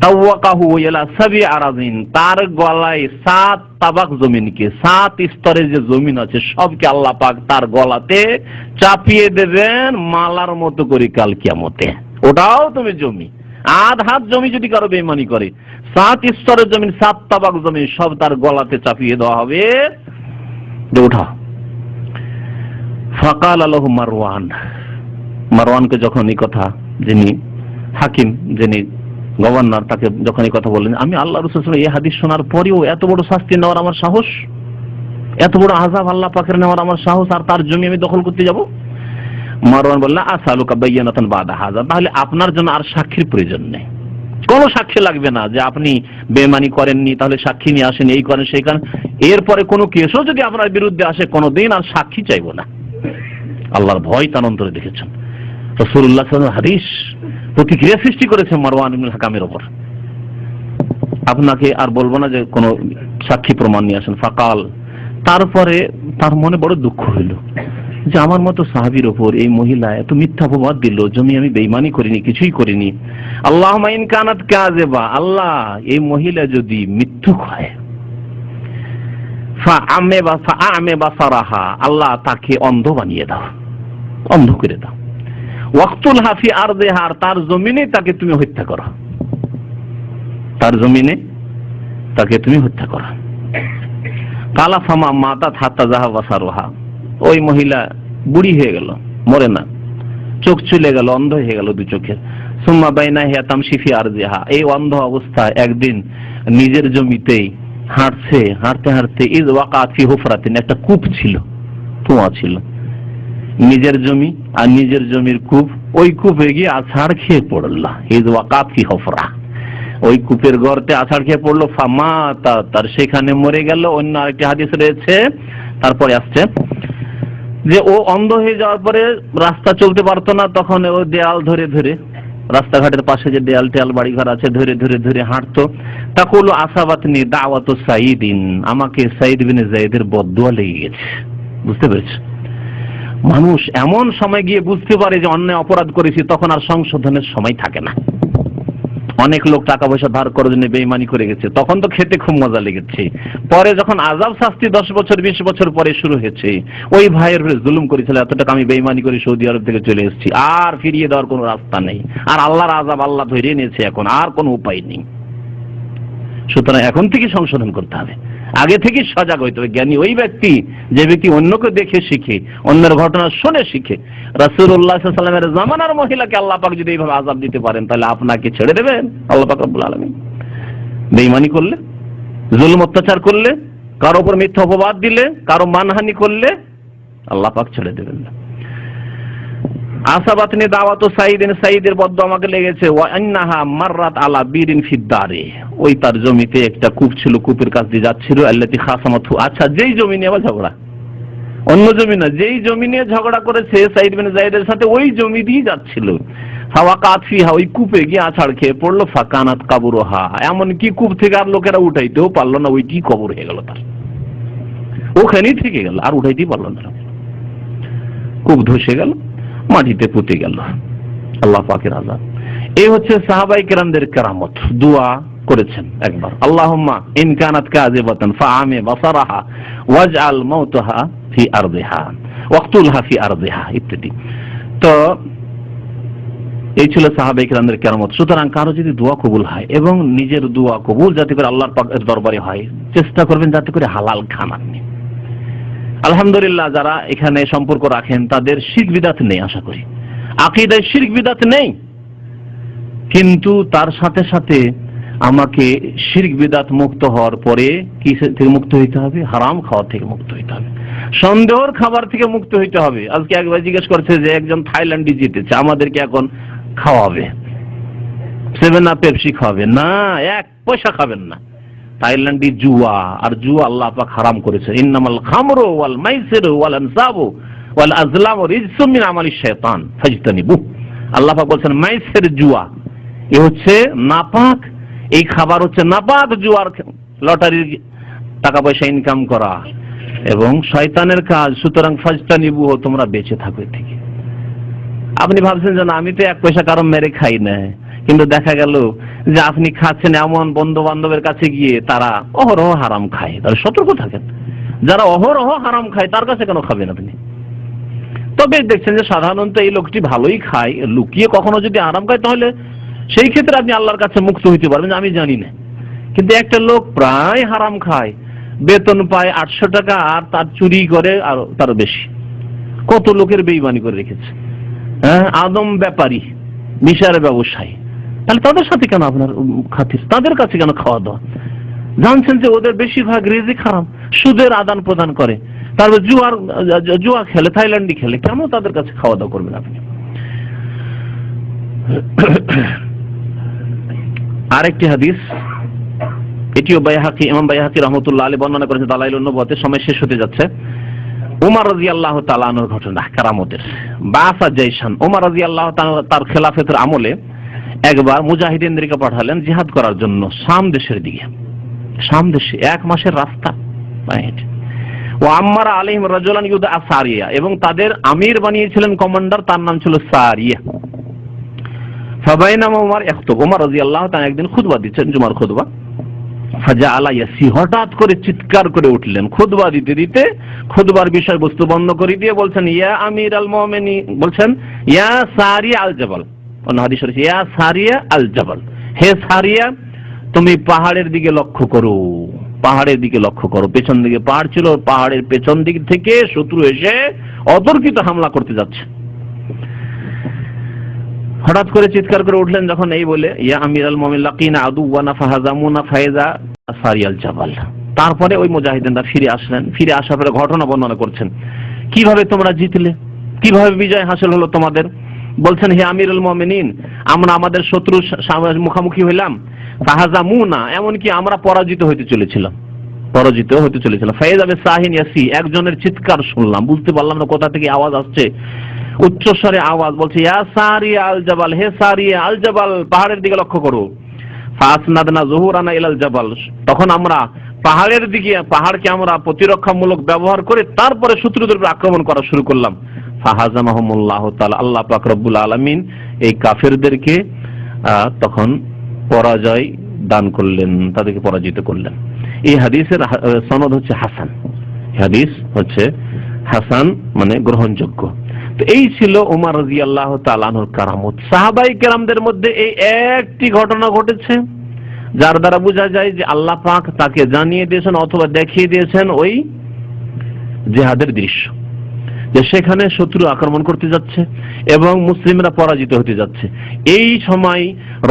তাওয়াকাহু ইলা সাবি আরাদিন, তার গলায় 7 তাবাক জমিনকে, 7 স্তরের যে জমিন আছে সবকে আল্লাহ পাক তার গলাতে চাপিয়ে দেবেন মালার মতো করে কাল কিয়ামতে। ওটাও তুমি জমি, আধ হাত জমি যদি কারো বেঈমানি করে, 7 স্তরের জমিন, 7 তাবাক জমিন সব তার গলাতে চাপিয়ে দেওয়া হবে। ওঠা। ফাকাল লাহু মারওয়ানকে যখন এই কথা, যিনি হাকিম, যিনি গভর্নর, তাকে যখন এই কথা বললেন, আমি আল্লাহ রাসূল সাল্লাল্লাহু আলাইহি ওয়াসাল্লাম এই হাদিস শোনার পরেও এত বড় শাস্তি নেওয়ার আমার সাহস, এত বড় আযাব আল্লাহ পাকের নেওয়ার আমার সাহস, আর তার জমি আমি দখল করতে যাব? মারওয়ান বললেন, আসালুকা বাইয়ানাতান বাদা হাযা, তাহলে আপনার জন্য আর সাক্ষীর প্রয়োজন নেই, কোনো সাক্ষী লাগবে না যে আপনি বেঈমানি করেননি, তাহলে সাক্ষী নিয়ে আসেন, এই করেন সেই করেন। এরপরে কোনো কেসও যদি আপনার বিরুদ্ধে আসে, কোনোদিন আর সাক্ষী চাইবো না। আল্লাহর ভয় তার অন্তরে দেখেছেন। রাসূলুল্লাহ সাল্লাল্লাহু আলাইহি ওয়াসাল্লাম হাদিস প্রতিক্রিয়া সৃষ্টি করেছে মারওয়ান ইবনে হাকামের উপর। আপনাকে আর বলবো না যে কোনো সাক্ষী প্রমাণ নিয়ে আসেন। ফাকাল, তারপরে তার মনে বড় দুঃখ হইল যে আমার মতো সাহাবীর উপর এই মহিলা এত মিথ্যা অপবাদ দিল, জমি আমি বেঈমানি করিনি, কিছুই করিনি। আল্লাহুম্মা ইন কানাত কাযিবা, আল্লাহ এই মহিলা যদি মিথ্যুক হয়, ফাআমে বাসারাহা, আল্লাহ তাকে অন্ধ বানিয়ে দাও, অন্ধ করে দাও। ওয়াকতুলহা ফি আরদিহা, তার জমিনে তাকে তুমি হত্যা করো, তার জমিনে তাকে তুমি হত্যা করো। কালা ফামা মাতাত হাত্তা যাহা বাসারুহা, ওই মহিলা বুড়ি হয়ে গেল, মরে না, চোখ চলে গেল, অন্ধ হয়ে গেল দু চোখের। সুম্মা বাইনা হিয়া তামশি ফি আরদিহা, এই অন্ধ অবস্থায় একদিন নিজের জমিতেই হাঁটছে, হাঁটতে হাঁটতে ইজ ওয়াকাত ফি হুফরাতিন, একটা কূপ ছিল, কুয়া ছিল, নিজের জমি আর নিজের জমির কূপ, ওই কূপে গিয়ে আছাড় খেয়ে পড়ল। ইজ ওয়াকাত ফি হুফরা, ওই কূপের গর্তে আছাড় খেয়ে পড়লো। ফামা তার সেখানে মরে গেল। অন্য আরেকটি হাদিস রয়েছে, তারপরে আসছে যে ও অন্ধ হয়ে যাওয়ার পরে রাস্তা চলতে পারতো না, তখন ও দেয়াল ধরে ধরে, রাস্তাঘাটের পাশে যে দেয়াল টেয়াল বাড়ি ঘর আছে, ধরে ধরে ধরে হাঁটতো। তাকুল আসাবাতনি দাওয়াত সাইদিন, আমাকে সাইদ বিন যায়েদের বদদুয়া লেগে গেছে। বুঝতে পেরেছ? মানুষ এমন সময় গিয়ে বুঝতে পারে যে অন্যায় অপরাধ করেছি, তখন আর সংশোধনের সময় থাকে না। অনেক লোক টাকা পয়সা ধার করার জন্য বেঈমানি করে গেছে, তখন তো খেতে খুব মজা লেগেছে। পরে যখন আযাব শাস্তি 10 বছর 20 বছর পরে শুরু হয়েছে, ওই ভাইয়ের উপরে জুলুম করেছিল, এত টাকা আমি বেঈমানি করে সৌদি আরব থেকে চলে এসেছি, আর ফিরিয়ে দেওয়ার কোনো রাস্তা নেই, আর আল্লাহর আযাব আল্লাহ ধরে নিয়েছে, এখন আর কোনো উপায় নেই। সুতরাং এখন থেকে সংশোধন করতে হবে, আগে থেকে সজাগ হইতে হবে। জ্ঞানী ওই ব্যক্তি যে ব্যক্তি অন্যকে দেখে শিখে, অন্যের ঘটনা শুনে শিখে। রাসূলুল্লাহ সাল্লাল্লাহু আলাইহি ওয়াসাল্লামের জামানার মহিলাকে আল্লাহ পাক যদি এইভাবে আযাব দিতে পারেন, তাহলে আপনাকে ছেড়ে দেবেন আল্লাহ পাক রব্বুল আলামিন? বেঈমানি করলে, জুলুম অত্যাচার করলে, কারো উপর মিথ্যা অপবাদ দিলে, কারো মানহানি করলে আল্লাহ পাক ছেড়ে দেবেন না। আসাবাতনি দাওয়াতু সাইদিন, সাইদের বদদুয়া আমাকে লেগেছে। ওয়া আন্নাহা মাররাত আলা বিরিন ফিদ্দারে, ওই তার জমিতে একটা কূপ ছিল, কূপের কাছ দিয়ে যাচ্ছিল। আল্লাতি খাসামাতু, আচ্ছা যেই জমি নিয়ে আবার ঝগড়া, অন্য জমি না, যেই জমি নিয়ে ঝগড়া করেছে সাইদ বিন যায়েদের সাথে, ওই জমি দিয়ে যাচ্ছিল। ফাওয়াকাত ফিহা, ওই কূপে গিয়ে আছাড় খেয়ে পড়লো। ফাকানাত কাবুরহা, এমন কি কূপ থেকে আর লোকেরা উঠাইতেও পারলো না, ওইটি কবর হয়ে গেল তার, ওখানেই থেকে গেল, আর উঠাইতেই পারলো না। কূপ ধসে গেল, মাটিতে পুঁতে গেল। আল্লাহ পাকের আযাব। এই হচ্ছে সাহাবায়ে কেরামদের কেরামত। দোয়া করেছেন একবার, আল্লাহুম্মা ইন কানাত কাযিবাতান ফাআমি বাসারাহা ওয়াজআল মাউতাহা ফি আরদিহা ওয়াকতুলহা ফি আরদিহা ইত্যাদি। তো এই ছিল সাহাবায়ে কেরামদের কেরামত। সুতরাং কারো যদি দোয়া কবুল হয়, এবং নিজের দোয়া কবুল যাতে করে আল্লাহর পাকের দরবারে হয়, চেষ্টা করবেন যাতে করে হালাল খান আপনি। আলহামদুলিল্লাহ, যারা এখানে সম্পর্ক রাখেন তাদের শিরক বিদআত নেই, আশা করি আকীদায় শিরক বিদআত নেই, কিন্তু তার সাথে সাথে আমাকে শিরক বিদআত মুক্ত হওয়ার পরে কি থেকে মুক্ত হইতে হবে? হারাম খাওয়া থেকে মুক্ত হইতে হবে, সন্দেহের খাবার থেকে মুক্ত হইতে হবে। আজকে একবার জিজ্ঞেস করছে যে একজন থাইল্যান্ডে জিতেছে, আমাদেরকে এখন খাওয়াবে, 7 আপ পেপসি খাওয়াবে না, 1 পয়সা খাবেন না। থাইল্যান্ডি জুয়া, আর জুয়া আল্লাহ পাক হারাম করেছে। ইন্নামাল খামরু ওয়াল মাইসিরু ওয়াল আনসাবু ওয়াল আজলামু রিজসুম মিন আমালিশ শাইতান ফাজতানিবু। আল্লাহ পাক বলেন মাইসির, জুয়া এ হচ্ছে নাপাক, এই খাবার হচ্ছে নাপাক, জুয়ার লটারির টাকা পয়সা ইনকাম করা এবং শয়তানের কাজ। সুতরাং ফাজতানিবু, তোমরা বেঁচে থাকো থেকে। আপনি ভাবছেন যে না, আমি তো 1 পয়সা কারো মেরে খাই না, কিন্তু দেখা গেল যে আপনি খাচ্ছেন এমন বন্ধু বান্ধবের কাছে গিয়ে তারা অহরহ হারাম খায়, তাহলে সতর্ক থাকেন। যারা অহরহ হারাম খায় তার কাছে কেন খাবেন আপনি? তবে দেখছেন যে সাধারণত এই লোকটি ভালোই খায়, লুকিয়ে কখনো যদি হারাম খায়, তাহলে সেই ক্ষেত্রে আপনি আল্লাহর কাছে মুক্ত হইতে পারবেন, আমি জানি না। কিন্তু একটা লোক প্রায় হারাম খায়, বেতন পায় 800 টাকা, আর তার চুরি করে আর তার বেশি, কত লোকের বেঈমানি করে রেখেছে। হ্যাঁ, আদম ব্যাপারী, মিশার ব্যবসায়ী, তাহলে তাদের সাথে কেন আপনার খাতির? তাদের কাছে কেন খাওয়া দাওয়া? জানছেন যে ওদের বেশিরভাগ রিজিক হারাম, সুদের আদান প্রদান করে, তারপর জুয়া খেলে, থাইল্যান্ডি খেলে, কেন তাদের কাছে খাওয়া দাওয়া করবেন আপনি? আরেকটি হাদিস, এটিও বাইহাকি, ইমাম বাইহাকি রাহমাতুল্লাহ আলাইহি বর্ণনা করেছেন দালাইলুন নবুওয়াতে। সময় শেষ হতে যাচ্ছে। উমর রাদিয়াল্লাহু তাআলা আনহুর ঘটনা, কারামতের। বাসা জাইশান, উমর রাদিয়াল্লাহু তাআলা তার খেলাফতের আমলে একবার মুজাহিদিনদেরকে পাঠালেন জিহাদ করার জন্য শাম দেশের দিকে। শাম দেশে 1 মাসের রাস্তা হেঁটে। ও আম্মারা আলাইহিম রাজুলান ইউদা সারিয়া, এবং তাদের আমির বানিয়েছিলেন কমান্ডার, তার নাম ছিল সারিয়া। ফাবাইনামা উমর ইয়াখতুব, উমর রাদিয়াল্লাহু তাআলা একদিন খুতবা দিচ্ছেন, জুমার খুতবা। ফাজাআলা ইয়াসি, হঠাৎ করে চিৎকার করে উঠলেন খুতবা দিতে দিতে, খুতবার বিষয়বস্তু বন্ধ করে দিয়ে বলছেন, ইয়া আমির আল মুমিনিন, বলছেন ইয়া সারিয়া আল জাবাল। অন্য হাদিস আছে ইয়া সারিয়া আল জাবাল, হে সারিয়া তুমি পাহাড়ের দিকে লক্ষ্য করো। পাহাড়ের দিকে লক্ষ্য করো। পেছন দিকে পাহাড় ছিল, পাহাড়ের পেছন দিক থেকে শত্রু এসে অতর্কিত হামলা করতে যাচ্ছে। হঠাৎ করে চিৎকার করে উঠলেন যখন, এই বলে, ইয়া আমিরাল মুমিনিন লাকিনা আদুওয়ানা ফাহাজামুনা ফাইজা সারিয়াল জাবাল। তারপরে ওই মুজাহিদিনরা ফিরে আসলেন। ফিরে আসার পরে ঘটনা বর্ণনা করছেন, কিভাবে তোমরা জিতলে, কিভাবে বিজয় হাসিল হলো তোমাদের। বলছেন, হে আমিরুল মুমিনিন, আমরা আমাদের শত্রুর মুখোমুখি হইলাম, ফাহাজামুনা, এমনকি আমরা পরাজিত হতে চলেছিলাম। ফাইজা বিসাহিন ইয়াসি, একজনের চিৎকার শুনলাম, বুঝতে পারলাম না কোথা থেকে আওয়াজ আসছে, উচ্চস্বরে আওয়াজ, বলছে, ইয়া সারিয়া আল জাবাল, হে সারিয়া আল জাবাল, পাহাড়ের দিকে লক্ষ্য করো। ফাসনাদনা যুহুরানা ইলাল জাবাল, তখন আমরা পাহাড়ের দিকে, পাহাড়কে আমরা প্রতিরক্ষামূলক ব্যবহার করে তারপরে শত্রুদের উপর আক্রমণ করা শুরু করলাম। ফাহাজামাহুমুল্লাহ তাআলা, আল্লাহ পাক রব্বুল আলামিন এই কাফেরদেরকে তখন পরাজয় দান করলেন, তাদেরকে পরাজিত করলেন। এই হাদিসের সনদ হচ্ছে হাসান, হাদিস হচ্ছে হাসান মানে গ্রহণযোগ্য। তো এই ছিল ওমর রাদিয়াল্লাহু তাআলা আনহুর কারামত। সাহাবায়ে কেরামদের মধ্যে এই একটি ঘটনা ঘটেছে যার দ্বারা বোঝা যায় যে আল্লাহ পাক তাকে জানিয়ে দিয়েছেন অথবা দেখিয়ে দিয়েছেন ওই জিহাদের দৃশ্য, যে সেখানে শত্রু আক্রমণ করতে যাচ্ছে এবং মুসলিমরা পরাজিত হতে যাচ্ছে। এই সময়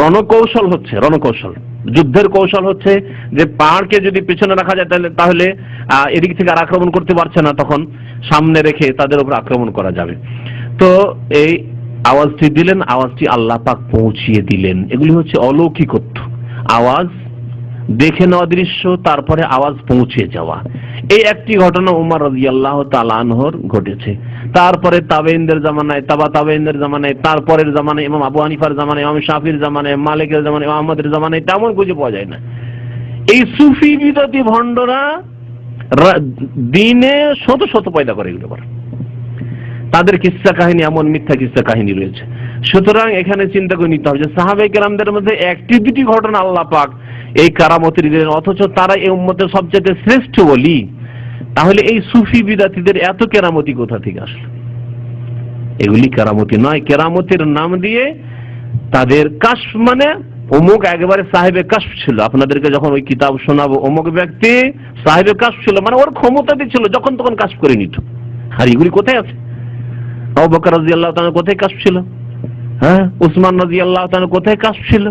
রণকৌশল হচ্ছে, রণকৌশল যুদ্ধের কৌশল হচ্ছে যে পাহাড়কে যদি পেছনে রাখা যায় তাহলে এদিক থেকে আর আক্রমণ করতে পারছে না, তখন সামনে রেখে তাদের উপর আক্রমণ করা যাবে। তো এই আওয়াজটি দিলেন, আওয়াজটি আল্লাহ পাক পৌঁছিয়ে দিলেন। এগুলি হচ্ছে অলৌকিকত্ব, আওয়াজ দেখে নেওয়া দৃশ্য, তারপরে আওয়াজ পৌঁছে যাওয়া। এই একটি ঘটনা ওমর রাদিয়াল্লাহু তাআলা আনহুর ঘটেছে। তারপরে তাবেঈনদের জামানায়, তাবেঈনদের জামানায়, তারপরের জামানায়, ইমাম আবু হানিফার জামানায়, ইমাম শাফির জামানায়, মালিকের জামানায়, ইমাম আহমদের জামানায় তেমন খুঁজে পাওয়া যায় না। এই সুফি বিদতি ভণ্ডরা দিনে শত শত পয়দা করে এগুলো করে, তাদের কিস্সা কাহিনী, এমন মিথ্যা কিস্সা কাহিনী রয়েছে। সুতরাং এখানে চিন্তা করে নিতে হবে যে সাহাবায়ে কেরামদের মধ্যে একটি দুটি ঘটনা আল্লাহ পাক এই কারামতের দিলেন, অথচ তারা এই উম্মতের সবচেয়ে শ্রেষ্ঠ ওলি। তাহলে এই সুফি বিদাতীদের এত কেরামতি কোথা থেকে আসলো? এগুলি কেরামতি নয়, কেরামতের নাম দিয়ে তাদের কাশফ, মানে অমুক একেবারে সাহেবে কাশফ ছিল। আপনাদেরকে যখন ওই কিতাব শোনাবো, অমুক ব্যক্তি সাহেবে কাশফ ছিল, মানে ওর ক্ষমতাতে ছিল, যখন তখন কাশফ করে নিত। আর এগুলি কোথায় আছে? আবু বকর রাদিয়াল্লাহু তাআলা কোথায় কাশফ ছিল? হ্যাঁ, উসমান রাদিয়াল্লাহু তাআলা কোথায় কাশফ ছিল?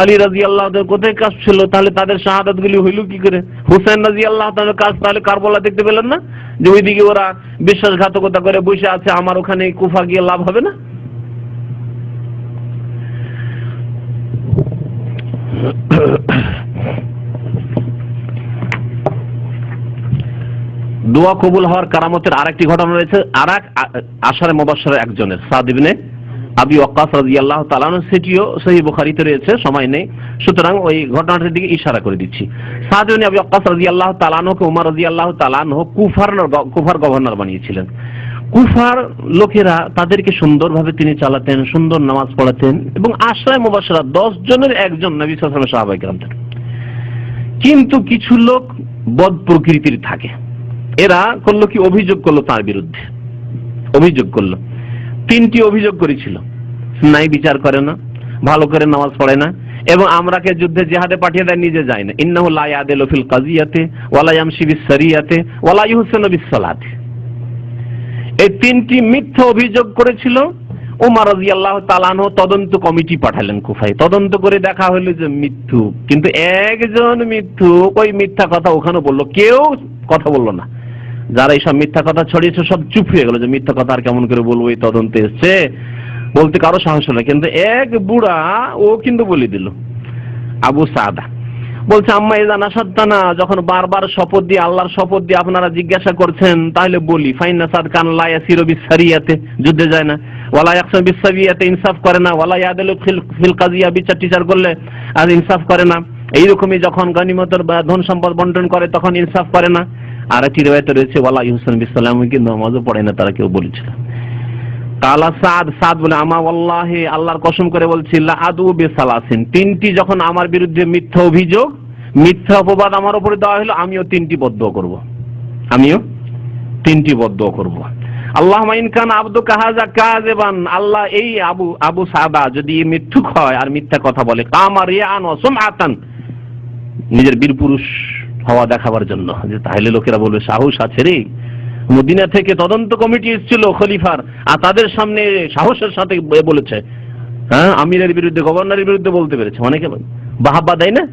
আলী রাদিয়াল্লাহু তাআলা কোথায় কাশফ ছিল? তাহলে তাদের শাহাদাতগুলি হইল কি করে? হুসাইন রাদিয়াল্লাহু তাআলা কাশফ তাহলে কারবালা দেখতে পেলেন না? যে ওইদিকে ওরা বিশ্বাসঘাতকতা করে বসে আছে, আমার ওখানে কুফা গিয়ে লাভ হবে না? দোয়া কবুল হওয়ার কারামতের আরেকটি ঘটনা রয়েছে, আরেক আশারে মুবাশশারের একজনের, সাদ ইবনে আবি ওয়াক্কাস রাদিয়াল্লাহু তাআলা আনহু, সেটিও সহিহ বুখারীতে রয়েছে, সময় নেই, সুতরাং ওই ঘটনাটির দিকে ইশারা করে দিচ্ছি। সাদ ইবনে আবি ওয়াক্কাস রাদিয়াল্লাহু তাআলা আনহুকে ওমর রাদিয়াল্লাহু তাআলা আনহু কুফার গভর্নর বানিয়েছিলেন। কুফার লোকেরা তাদেরকে সুন্দরভাবে তিনি চালাতেন, সুন্দর নামাজ পড়াতেন এবং আশারে মুবাশশারা 10 জনের একজন নবী সাল্লাল্লাহু আলাইহি ওয়াসাল্লাম সাহাবায়ে কেরাম। কিন্তু কিছু লোক বদ প্রকৃতির থাকে, এরা করলো কি, অভিযোগ করলো তার বিরুদ্ধে, অভিযোগ করলো। 3টি অভিযোগ করেছিল, ন্যায় বিচার করে না, ভালো করে নামাজ পড়ে না, এবং আমরাকে যুদ্ধে জিহাদে পাঠিয়ে দেয়, নিজে যায় না। ইন্নাহু লা ইয়াদিলু ফিল কাজিয়াতি ওয়ালা ইয়ামশি বিস সারিয়াতি ওয়ালা ইহসানু বিস সালাতি। এই 3টি মিথ্যা অভিযোগ করেছিল। ওমর রাদিয়াল্লাহু তাআলা আনহু তদন্ত কমিটি পাঠালেন কুফায়, তদন্ত করে দেখা হলো যে মিথ্যু, কিন্তু একজন মিথ্যু ওই মিথ্যা কথা ওখানে বললো, কেউ কথা বললো না। যারা এইসব মিথ্যা কথা ছড়িয়েছে সব চুপ হয়ে গেল, যে মিথ্যা কথা আর কেমন করে বলবো, এই তদন্তে এসছে, বলতে কারো সাহস হলো। কিন্তু এক বুড়া ও কিন্তু বলে দিল, আবু সাদা বলছে, আম্মা ইযা নাসাদতানা, যখন বারবার শপথ দিয়ে, আল্লাহর শপথ দিয়ে আপনারা জিজ্ঞাসা করছেন, তাহলে বলি, ফাইন্না সাদ কান লা ইয়াসিরু বিস সারিয়াতে, যুদ্ধে যায় না, ওয়ালা ইয়াকসাম বিস সাবিয়াতে, ইনসাফ করে না, ওয়ালা ইয়াদিলু ফিল কাজিয়া, বিচার টিচার করলে আর ইনসাফ করে না। এইরকমই যখন গনিমতের বা ধন সম্পদ বন্টন করে তখন ইনসাফ করে না। আর একটি রিওয়ায়াতে রয়েছে ওয়ালা ইহসান বিস সালাম, কি নামাজও পড়ে না, তারা কেউ বলেছিল। কালা সাদ বলে, আমা ওয়াল্লাহি, আল্লাহর কসম করে বলছি, লা আদু বিসালাসিন, 3টি যখন আমার বিরুদ্ধে মিথ্যা অভিযোগ, মিথ্যা অপবাদ আমার উপরে দেওয়া হলো, আমিও 3টি বদদোয়া করব, আমিও 3টি বদদোয়া করব। আল্লাহুম্মা ইন কানা আবদুকা হাযা কাযিবান, আল্লাহ এই আবু সাদা যদি মিথ্যুক হয় আর মিথ্যা কথা বলে, কামা রিয়ান ওয়া সুমআতান, নিজের বীর পুরুষ হওয়া দেখাবার জন্য, যে তাহলে লোকেরা বলবে সাহস আছে রে। মদিনা থেকে তদন্ত কমিটি এসেছিল খলিফার, আর তাদের সামনে সাহসের সাথে বলেছে, হ্যাঁ, আমিরের বিরুদ্ধে, গভর্নরের বিরুদ্ধে বলতে পেরেছে। অনেকে বাহাব্বা দেয় না,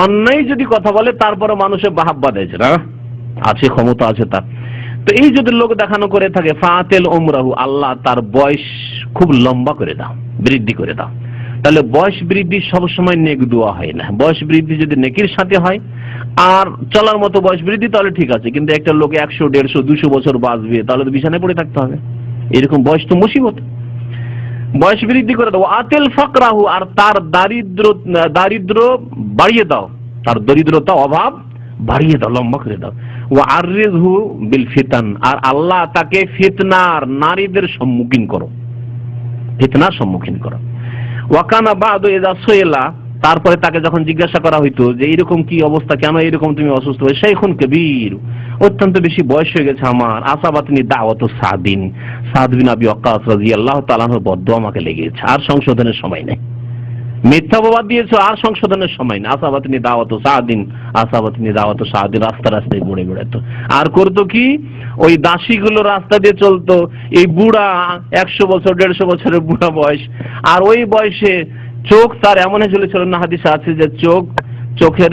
অন্যায় যদি কথা বলে তারপরে মানুষের বাহাব্বা দেয় না, আছে, ক্ষমতা আছে তার। তো এই যদি লোক দেখানো করে থাকে, ফাতেল উমরাহু, আল্লাহ তার বয়স খুব লম্বা করে দাও, বৃদ্ধি করে দাও। তাহলে বয়স বৃদ্ধি সবসময় নেক দোয়া হয় না। বয়স বৃদ্ধি যদি নেকির সাথে হয় আর চলার মতো বয়স বৃদ্ধি, তাহলে ঠিক আছে। কিন্তু একটা লোক 100, 150, 200 বছর বাঁচবে, তাহলে তো বিছানায় পড়ে থাকতে হবে। এরকম বয়স তো মুসিবত। বয়স বৃদ্ধি করে দাও। আতেল ফাকরাহু, আর তার দারিদ্র বাড়িয়ে দাও, তার দরিদ্রতা, অভাব বাড়িয়ে দাও, লম্বা করে দাও। ওয়া আররিযহু বিল ফিতান, আর আল্লাহ তাকে ফিতনার, নারীদের সম্মুখীন করো, ফিতনার সম্মুখীন করো। ওয়াকানা বাদু ইযা সুইলা, তারপরে তাকে যখন জিজ্ঞাসা করা হইতো যে এরকম কি অবস্থা, কেন এরকম তুমি অসুস্থ হয়ে, শাইখুন কবীর, অত্যন্ত বেশি বয়স হয়ে গেছে আমার, আসাবাতনি দাওয়াতু সাদিন, সাদ বিন আবি ওয়াক্কাস রাদিয়াল্লাহু তাআলা আনহু বদদুয়া আমাকে লেগেছে, আর সংশোধনের সময় নেই। মিথ্যা অপবাদ দিয়েছো, আর সংশোধনের সময় নেই। আসাবাতনি দাওয়াতু সাদিন, আসাবাতনি দাওয়াতু সাদিন, রাস্তায় ঘুরে বেড়াতো। আর করতো কি, ওই দাসীগুলো রাস্তা দিয়ে চলতো, এই বুড়া 100 বছর 150 বছরের বুড়া বয়স, আর ওই বয়সে চোখ তার এমন ঝুলেছিল না, হাদিসে আছে যে চোখের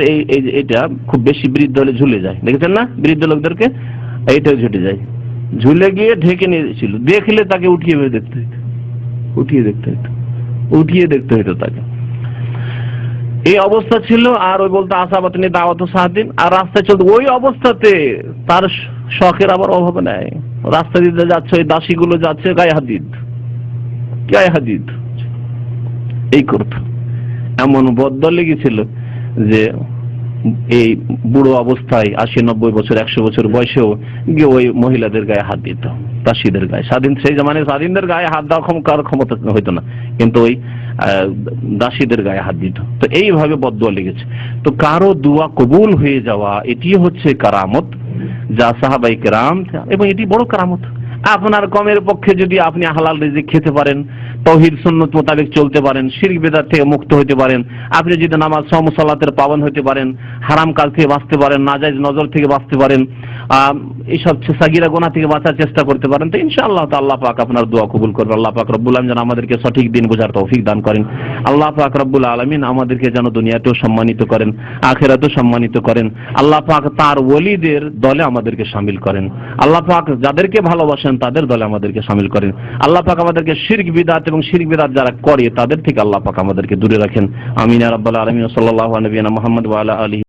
এইটা খুব বেশি বৃদ্ধ হলে ঝুলে যায়, দেখেছেন না বৃদ্ধ লোকদেরকে, এইটা ঝুটে যায়, ঝুলে গিয়ে ঢেকে নিয়েছিল। দেখলে তাকে উঠিয়ে দেখতে হইতো, উঠিয়ে দেখতে হইতো তাকে। এই অবস্থা ছিল। আর ওই বলতো আসাবাতনি দাওয়াতু সাদিন, আর রাস্তায় চলতো ওই অবস্থাতে, তার শখের আবার অভাব নাই। রাস্তা দিয়ে যাচ্ছে, ওই দাসীগুলো যাচ্ছে গায়ে হাদিদ এই করত। এমন বদদল লেগেছিল যে এই বুড়ো অবস্থায় 80-90 বছর 100 বছর বয়সেও গিয়ে ওই মহিলাদের গায়ে হাত দিত, দাসীদের গায়ে। সেই জামানে স্বাধীনদের গায়ে হাত দেওয়া ক্ষমতা হইতো না, কিন্তু ওই দাসীদের গায়ে হাত দিত। তো এইভাবে বদদুয়া লেগেছে। তো কারো দোয়া কবুল হয়ে যাওয়া, এটি হচ্ছে কারামত, যা সাহাবায়ে কেরাম, এবং এটি বড় কারামত। আপনার কমের পক্ষে যদি আপনি হালাল রিজিক খেতে পারেন, তাওহীদ সুন্নাত মোতাবেক চলতে পারেন, শিরক বিদআত থেকে মুক্ত হতে পারেন, আপনি যদি নামাজ সাওম সালাতের পাবন হতে পারেন, হারাম কাজ থেকে বাঁচতে পারেন, নাজায়েজ নজর থেকে বাঁচতে পারেন, এইসব সাগীরা গুনাহ থেকে বাঁচার চেষ্টা করতে পারেন, তো ইনশাআল্লাহ আল্লাহ পাক আপনার দোয়া কবুল করবেন। আল্লাহ পাক রব্বুল আলামিন যেন আমাদেরকে সঠিক দিন বোঝার তৌফিক দান করেন। আল্লাহ পাক রব্বুল আলামিন আমাদেরকে যেন দুনিয়াতেও সম্মানিত করেন, আখিরাতেও সম্মানিত করেন। আল্লাহ পাক তার ওলিদের দলে আমাদেরকে শামিল করেন। আল্লাহ পাক যাদেরকে ভালোবাসেন তাদের দলে আমাদেরকে শামিল করেন। আল্লাহ পাক আমাদেরকে শিরক বিদআত এবং শিরক বিদআত যারা করে তাদের থেকে আল্লাহ পাক আমাদেরকে দূরে রাখেন। আমিন ইয়া রাব্বাল আলামিন। সাল্লাল্লাহু আলা নবিয়িনা মুহাম্মদ ওয়া আলা আলিহি